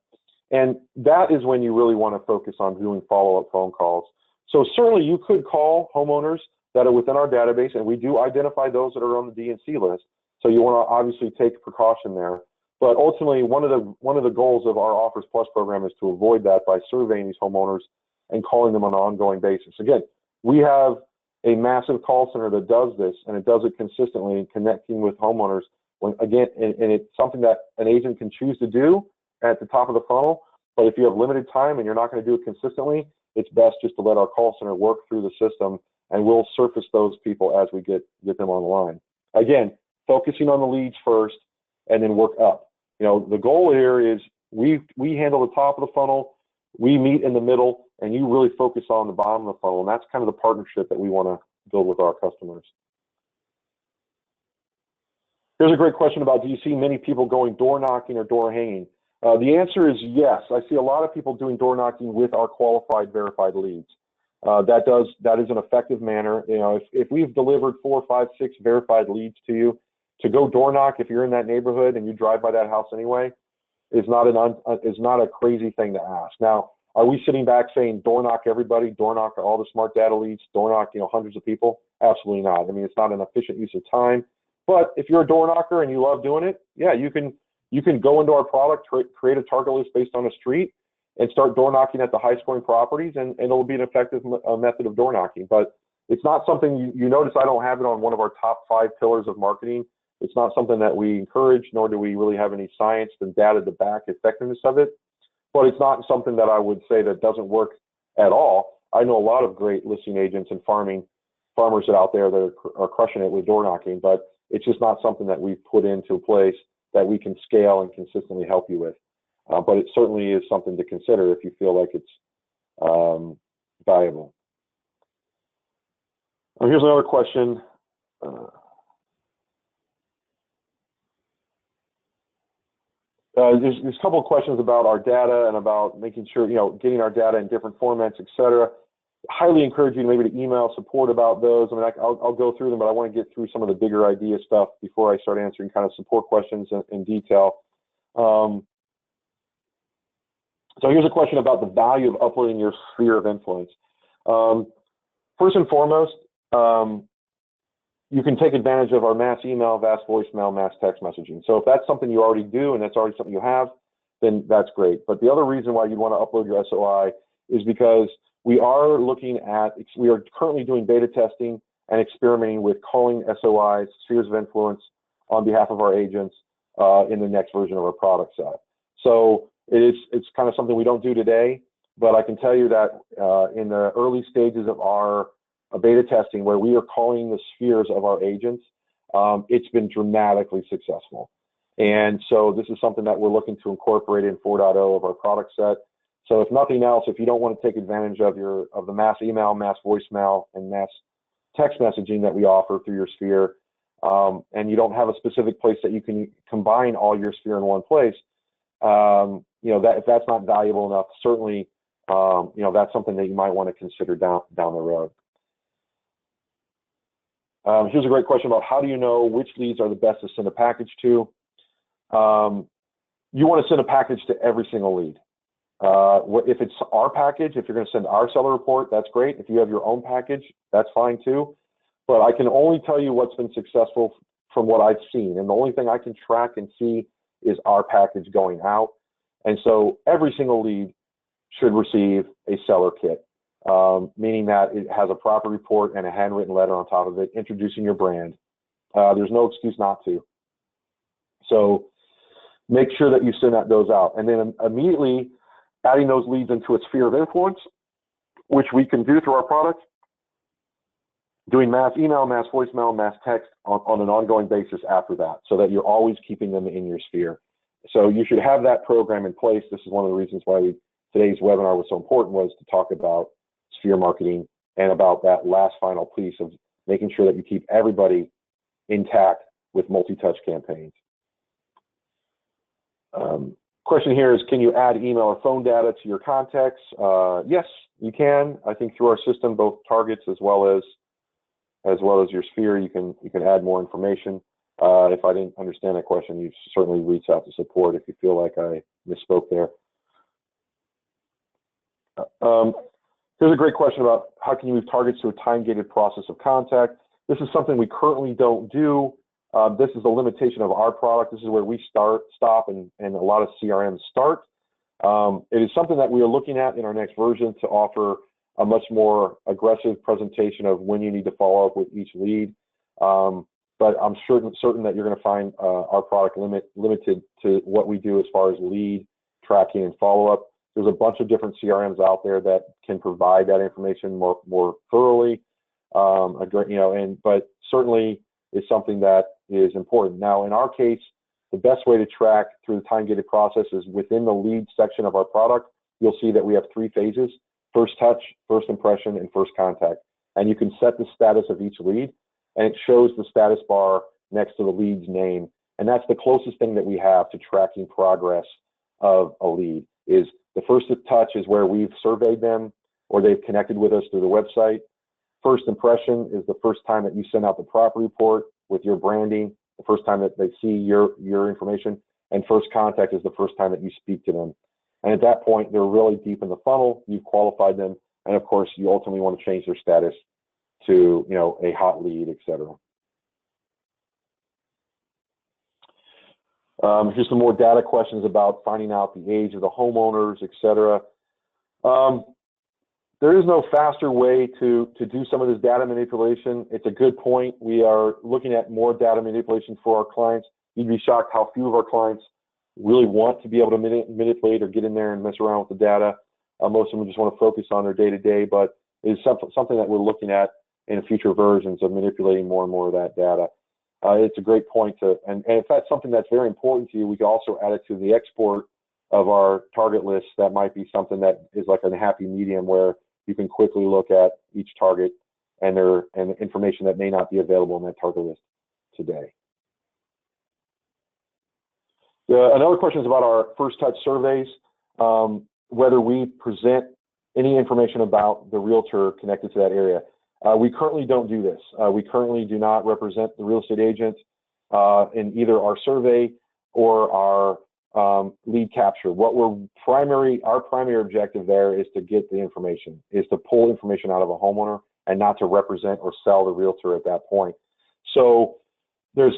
And that is when you really want to focus on doing follow-up phone calls. So certainly you could call homeowners that are within our database, and we do identify those that are on the DNC list. So you want to obviously take precaution there. But ultimately, one of the goals of our Offers Plus program is to avoid that by surveying these homeowners and calling them on an ongoing basis. Again, we have a massive call center that does this, and it does it consistently in connecting with homeowners. And it's something that an agent can choose to do at the top of the funnel. But if you have limited time and you're not going to do it consistently, it's best just to let our call center work through the system, and we'll surface those people as we get them on the line. Again, focusing on the leads first and then work up. The goal here is we handle the top of the funnel, we meet in the middle, and you really focus on the bottom of the funnel. And that's kind of the partnership that we want to build with our customers. Here's a great question about, do you see many people going door knocking or door hanging? The answer is yes. I see a lot of people doing door knocking with our qualified verified leads. That is an effective manner. If we've delivered 4, 5, 6 verified leads to you, to go door knock if you're in that neighborhood and you drive by that house anyway is not a crazy thing to ask. Now, are we sitting back saying door knock everybody, door knock all the smart data leads, door knock hundreds of people? Absolutely not. I mean, it's not an efficient use of time. But if you're a door knocker and you love doing it, yeah, you can go into our product, create a target list based on a street, and start door knocking at the high scoring properties, and it'll be an effective method of door knocking. But it's not something you notice. I don't have it on one of our top 5 pillars of marketing. It's not something that we encourage, nor do we really have any science and data to back effectiveness of it. But it's not something that I would say that doesn't work at all. I know a lot of great listing agents and farmers out there that are crushing it with door knocking, but it's just not something that we've put into a place that we can scale and consistently help you with. But it certainly is something to consider if you feel like it's valuable. Here's another question. There's a couple of questions about our data and about making sure, getting our data in different formats, et cetera. Highly encourage you maybe to email support about those. I mean, I'll go through them, but I want to get through some of the bigger idea stuff before I start answering kind of support questions in detail. So here's a question about the value of uploading your sphere of influence. First and foremost, you can take advantage of our mass email, mass voicemail, mass text messaging. So if that's something you already do and that's already something you have, then that's great. But the other reason why you'd want to upload your SOI is because we are currently doing beta testing and experimenting with calling SOIs, spheres of influence, on behalf of our agents in the next version of our product set. So it's kind of something we don't do today, but I can tell you that in the early stages of our beta testing, where we are calling the spheres of our agents, it's been dramatically successful. And so this is something that we're looking to incorporate in 4.0 of our product set. So if nothing else, if you don't want to take advantage of the mass email, mass voicemail, and mass text messaging that we offer through your sphere, and you don't have a specific place that you can combine all your sphere in one place, if that's not valuable enough, certainly, that's something that you might want to consider down the road. Here's a great question about how do you know which leads are the best to send a package to? You want to send a package to every single lead. If it's our package, if you're going to send our seller report, that's great. If you have your own package, that's fine too. But I can only tell you what's been successful from what I've seen. And the only thing I can track and see is our package going out. And so every single lead should receive a seller kit, meaning that it has a proper report and a handwritten letter on top of it introducing your brand. There's no excuse not to. So make sure that you send those out. And then immediately adding those leads into a sphere of influence, which we can do through our product, doing mass email, mass voicemail, mass text on an ongoing basis after that, so that you're always keeping them in your sphere. So you should have that program in place. This is one of the reasons why today's webinar was so important, was to talk about sphere marketing and about that last final piece of making sure that you keep everybody intact with multi-touch campaigns. Question here is, can you add email or phone data to your contacts? Yes, you can. I think through our system, both targets as well as your sphere, you can add more information. If I didn't understand that question, you certainly reach out to support if you feel like I misspoke there. Here's a great question about how can you move targets to a time-gated process of contact. This is something we currently don't do. This is the limitation of our product. This is where we stop, and a lot of CRMs start. It is something that we are looking at in our next version to offer a much more aggressive presentation of when you need to follow up with each lead. But I'm certain that you're going to find our product limited to what we do as far as lead tracking and follow-up. There's a bunch of different CRMs out there that can provide that information more thoroughly. But certainly is something that is important. Now, in our case, the best way to track through the time-gated process is within the lead section of our product. You'll see that we have 3 phases: first touch, first impression, and first contact. And you can set the status of each lead, and it shows the status bar next to the lead's name. And that's the closest thing that we have to tracking progress of a lead. Is the first touch is where we've surveyed them or they've connected with us through the website. First impression is the first time that you send out the property report with your branding, the first time that they see your information. And first contact is the first time that you speak to them. And at that point, they're really deep in the funnel. You've qualified them. And of course, you ultimately want to change their status to, a hot lead, etc. Here's some more data questions about finding out the age of the homeowners, etc. There is no faster way to do some of this data manipulation. It's a good point. We are looking at more data manipulation for our clients. You'd be shocked how few of our clients really want to be able to manipulate or get in there and mess around with the data. Most of them just want to focus on their day-to-day, but it's something that we're looking at in future versions of manipulating more and more of that data. It's a great point and if that's something that's very important to you, we can also add it to the export of our target list. That might be something that is like a happy medium where you can quickly look at each target and information that may not be available in that target list today. Another question is about our first touch surveys, whether we present any information about the realtor connected to that area. We currently don't do this. We currently do not represent the real estate agent in either our survey or our lead capture. Our primary objective there is to get the information, is to pull information out of a homeowner and not to represent or sell the realtor at that point. So there's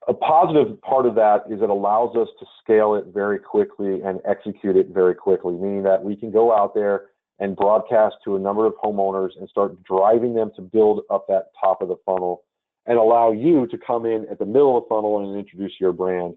a positive part of that is it allows us to scale it very quickly and execute it very quickly, meaning that we can go out there and broadcast to a number of homeowners and start driving them to build up that top of the funnel and allow you to come in at the middle of the funnel and introduce your brand.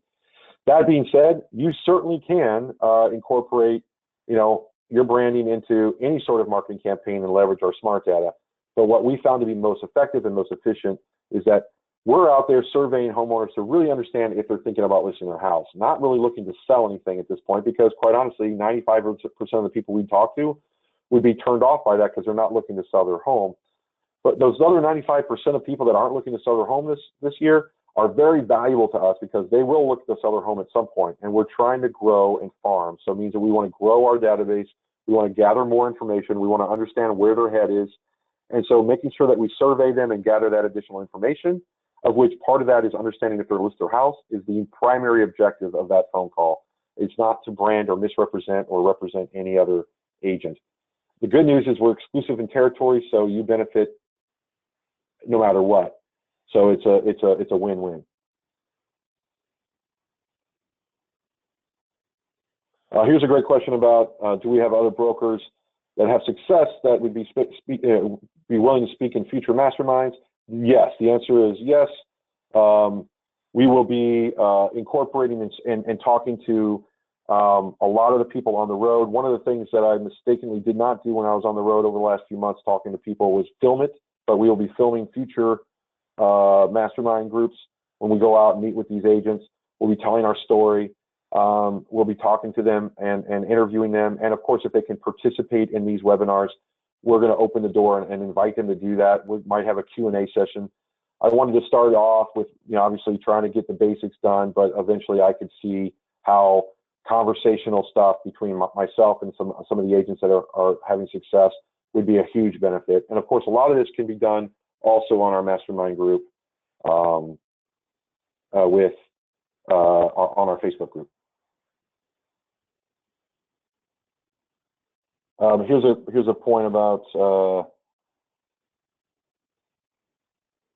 That being said, you certainly can incorporate, your branding into any sort of marketing campaign and leverage our smart data. But what we found to be most effective and most efficient is that we're out there surveying homeowners to really understand if they're thinking about listing their house, not really looking to sell anything at this point, because quite honestly, 95% of the people we talk to would be turned off by that because they're not looking to sell their home. But those other 95% of people that aren't looking to sell their home this year are very valuable to us because they will look to sell their home at some point, and we're trying to grow and farm. So it means that we want to grow our database, we want to gather more information, we want to understand where their head is, and so making sure that we survey them and gather that additional information, of which part of that is understanding if they're listed their house, is the primary objective of that phone call. It's not to brand or misrepresent or represent any other agent. The good news is we're exclusive in territory, so you benefit no matter what. So it's a win-win. Here's a great question about do we have other brokers that have success that would be willing to speak in future masterminds? Yes, the answer is yes. We will be incorporating and talking to a lot of the people on the road. One of the things that I mistakenly did not do when I was on the road over the last few months talking to people was film it, but we will be filming future mastermind groups when we go out and meet with these agents. We'll be telling our story. We'll be talking to them and interviewing them. And of course, if they can participate in these webinars, we're going to open the door and invite them to do that. We might have a Q&A session. I wanted to start off with, obviously trying to get the basics done, but eventually I could see how conversational stuff between myself and some of the agents that are having success would be a huge benefit. And of course, a lot of this can be done also on our mastermind group on our Facebook group. Here's a point about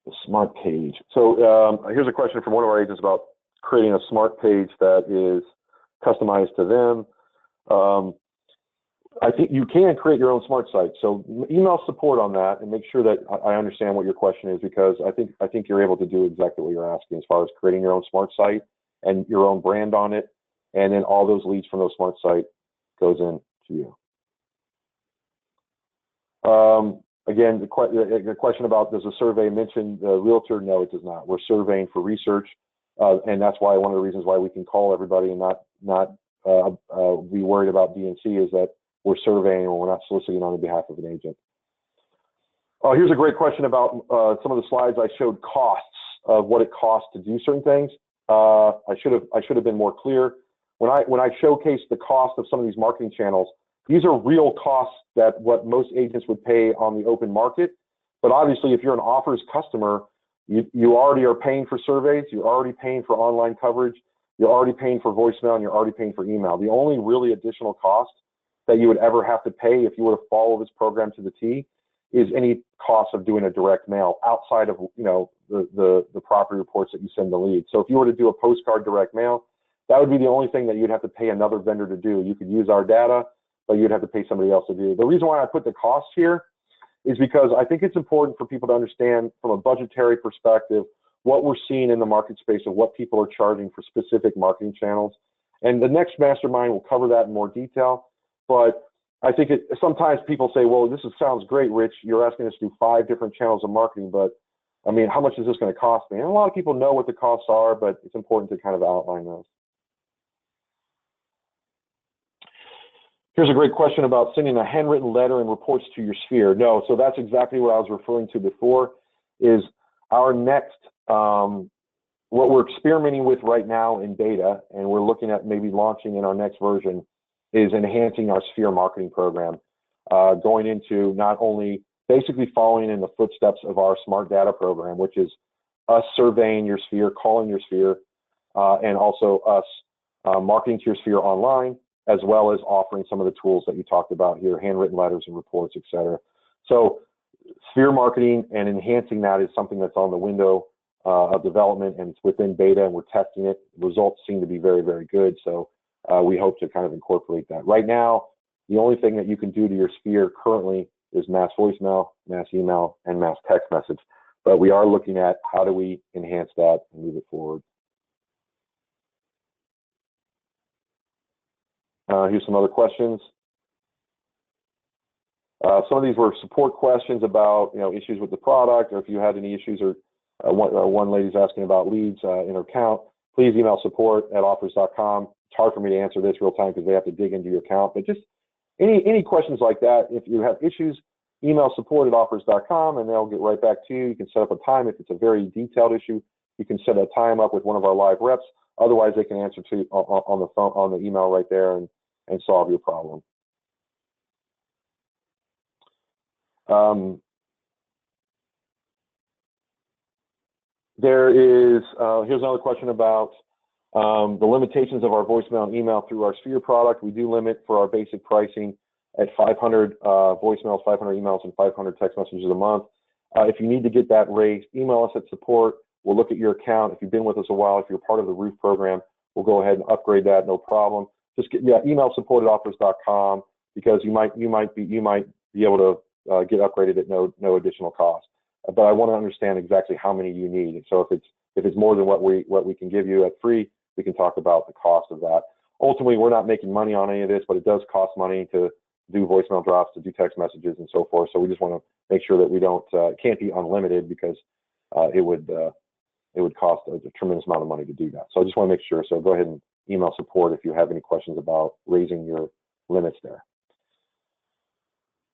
The smart page. So here's a question from one of our agents about creating a smart page that is customized to them. I think you can create your own smart site. So email support on that and make sure that I understand what your question is, because I think you're able to do exactly what you're asking as far as creating your own smart site and your own brand on it, and then all those leads from those smart site goes in to you. Again, the question about, does the survey mention the realtor? No, it does not. We're surveying for research, and that's why one of the reasons why we can call everybody and not be worried about DNC is that we're surveying and we're not soliciting on behalf of an agent. Here's a great question about some of the slides I showed costs of what it costs to do certain things. I should have been more clear. When I showcased the cost of some of these marketing channels, these are real costs that what most agents would pay on the open market. But obviously, if you're an offers customer, you already are paying for surveys, you're already paying for online coverage, you're already paying for voicemail, and you're already paying for email. The only really additional cost that you would ever have to pay if you were to follow this program to the T is any cost of doing a direct mail outside of the property reports that you send the lead. So if you were to do a postcard direct mail, that would be the only thing that you'd have to pay another vendor to do. You could use our data, but you'd have to pay somebody else to do. The reason why I put the costs here is because I think it's important for people to understand from a budgetary perspective what we're seeing in the market space of what people are charging for specific marketing channels. And the next mastermind will cover that in more detail. But I think sometimes people say, well, this sounds great, Rich. You're asking us to do 5 different channels of marketing, but I mean, how much is this going to cost me? And a lot of people know what the costs are, but it's important to kind of outline those. Here's a great question about sending a handwritten letter and reports to your sphere. No, so that's exactly what I was referring to before, is our next, what we're experimenting with right now in beta, and we're looking at maybe launching in our next version, is enhancing our sphere marketing program, going into not only basically following in the footsteps of our smart data program, which is us surveying your sphere, calling your sphere, and also us marketing to your sphere online, as well as offering some of the tools that you talked about here, handwritten letters and reports, et cetera. So sphere marketing and enhancing that is something that's on the window of development, and it's within beta, and we're testing it. The results seem to be very, very good. So we hope to kind of incorporate that. Right now, the only thing that you can do to your sphere currently is mass voicemail, mass email, and mass text message. But we are looking at how do we enhance that and move it forward. Here's some other questions. Some of these were support questions about issues with the product, or if you had any issues, or one lady's asking about leads in her account. Please email support@offrs.com. It's hard for me to answer this real time because they have to dig into your account, but just any questions like that. If you have issues, email support@offrs.com and they'll get right back to you. You can set up a time. If it's a very detailed issue, you can set a time up with one of our live reps. Otherwise, they can answer to you on the phone, on the email right there, and solve your problem. Here's another question about the limitations of our voicemail and email through our Sphere product. We do limit for our basic pricing at 500 voicemails, 500 emails, and 500 text messages a month. If you need to get that raised, email us at support. We'll look at your account. If you've been with us a while, if you're part of the roof program, we'll go ahead and upgrade that, no problem. Just email support@offrs.com, because you might be able to get upgraded at no additional cost. But I want to understand exactly how many you need. So if it's more than what we can give you at free, we can talk about the cost of that. Ultimately, we're not making money on any of this, but it does cost money to do voicemail drops, to do text messages, and so forth. So we just want to make sure that we don't it can't be unlimited, because it would cost a tremendous amount of money to do that. So I just want to make sure. So go ahead and email support if you have any questions about raising your limits there.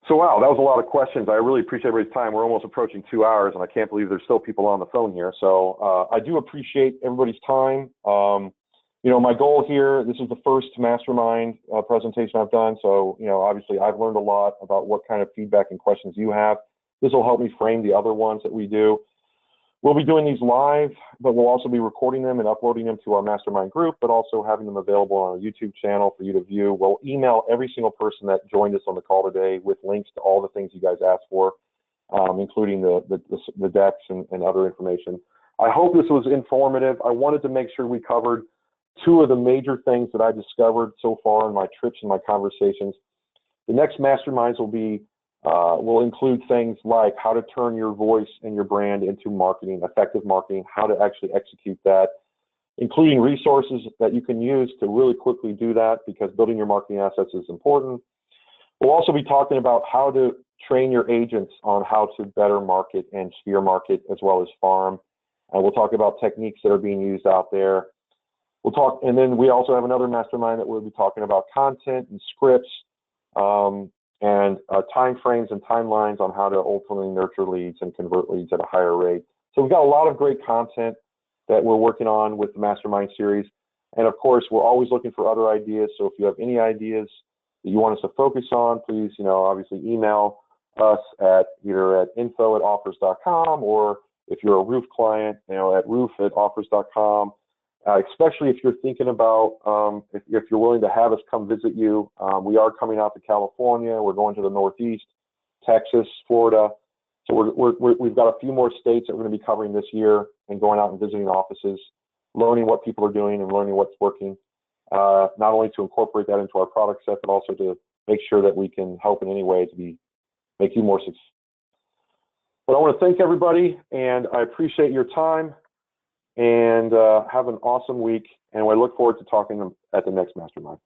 So wow, that was a lot of questions. I really appreciate everybody's time. We're almost approaching 2 hours, and I can't believe there's still people on the phone here. So I do appreciate everybody's time. My goal here, this is the first mastermind presentation I've done. So, obviously I've learned a lot about what kind of feedback and questions you have. This will help me frame the other ones that we do. We'll be doing these live, but we'll also be recording them and uploading them to our mastermind group, but also having them available on our YouTube channel for you to view. We'll email every single person that joined us on the call today with links to all the things you guys asked for. including the decks and other information. I hope this was informative. I wanted to make sure we covered two of the major things that I discovered so far in my trips and my conversations. The next masterminds will include things like how to turn your voice and your brand into marketing, effective marketing, how to actually execute that, including resources that you can use to really quickly do that, because building your marketing assets is important. We'll also be talking about how to train your agents on how to better market and sphere market, as well as farm. And we'll talk about techniques that are being used out there. And then we also have another mastermind that we'll be talking about content and scripts, and time frames and timelines on how to ultimately nurture leads and convert leads at a higher rate. So we've got a lot of great content that we're working on with the Mastermind series. And of course, we're always looking for other ideas. So if you have any ideas that you want us to focus on, please, obviously email us at either at info@offrs.com, or if you're a roof client, at roof@offrs.com. Especially if you're thinking about, if you're willing to have us come visit you. We are coming out to California. We're going to the Northeast, Texas, Florida. So we've got a few more states that we're going to be covering this year, and going out and visiting offices, learning what people are doing and learning what's working, not only to incorporate that into our product set, but also to make sure that we can help in any way to make you more successful. But I want to thank everybody, and I appreciate your time, and have an awesome week, and I look forward to talking at the next Mastermind.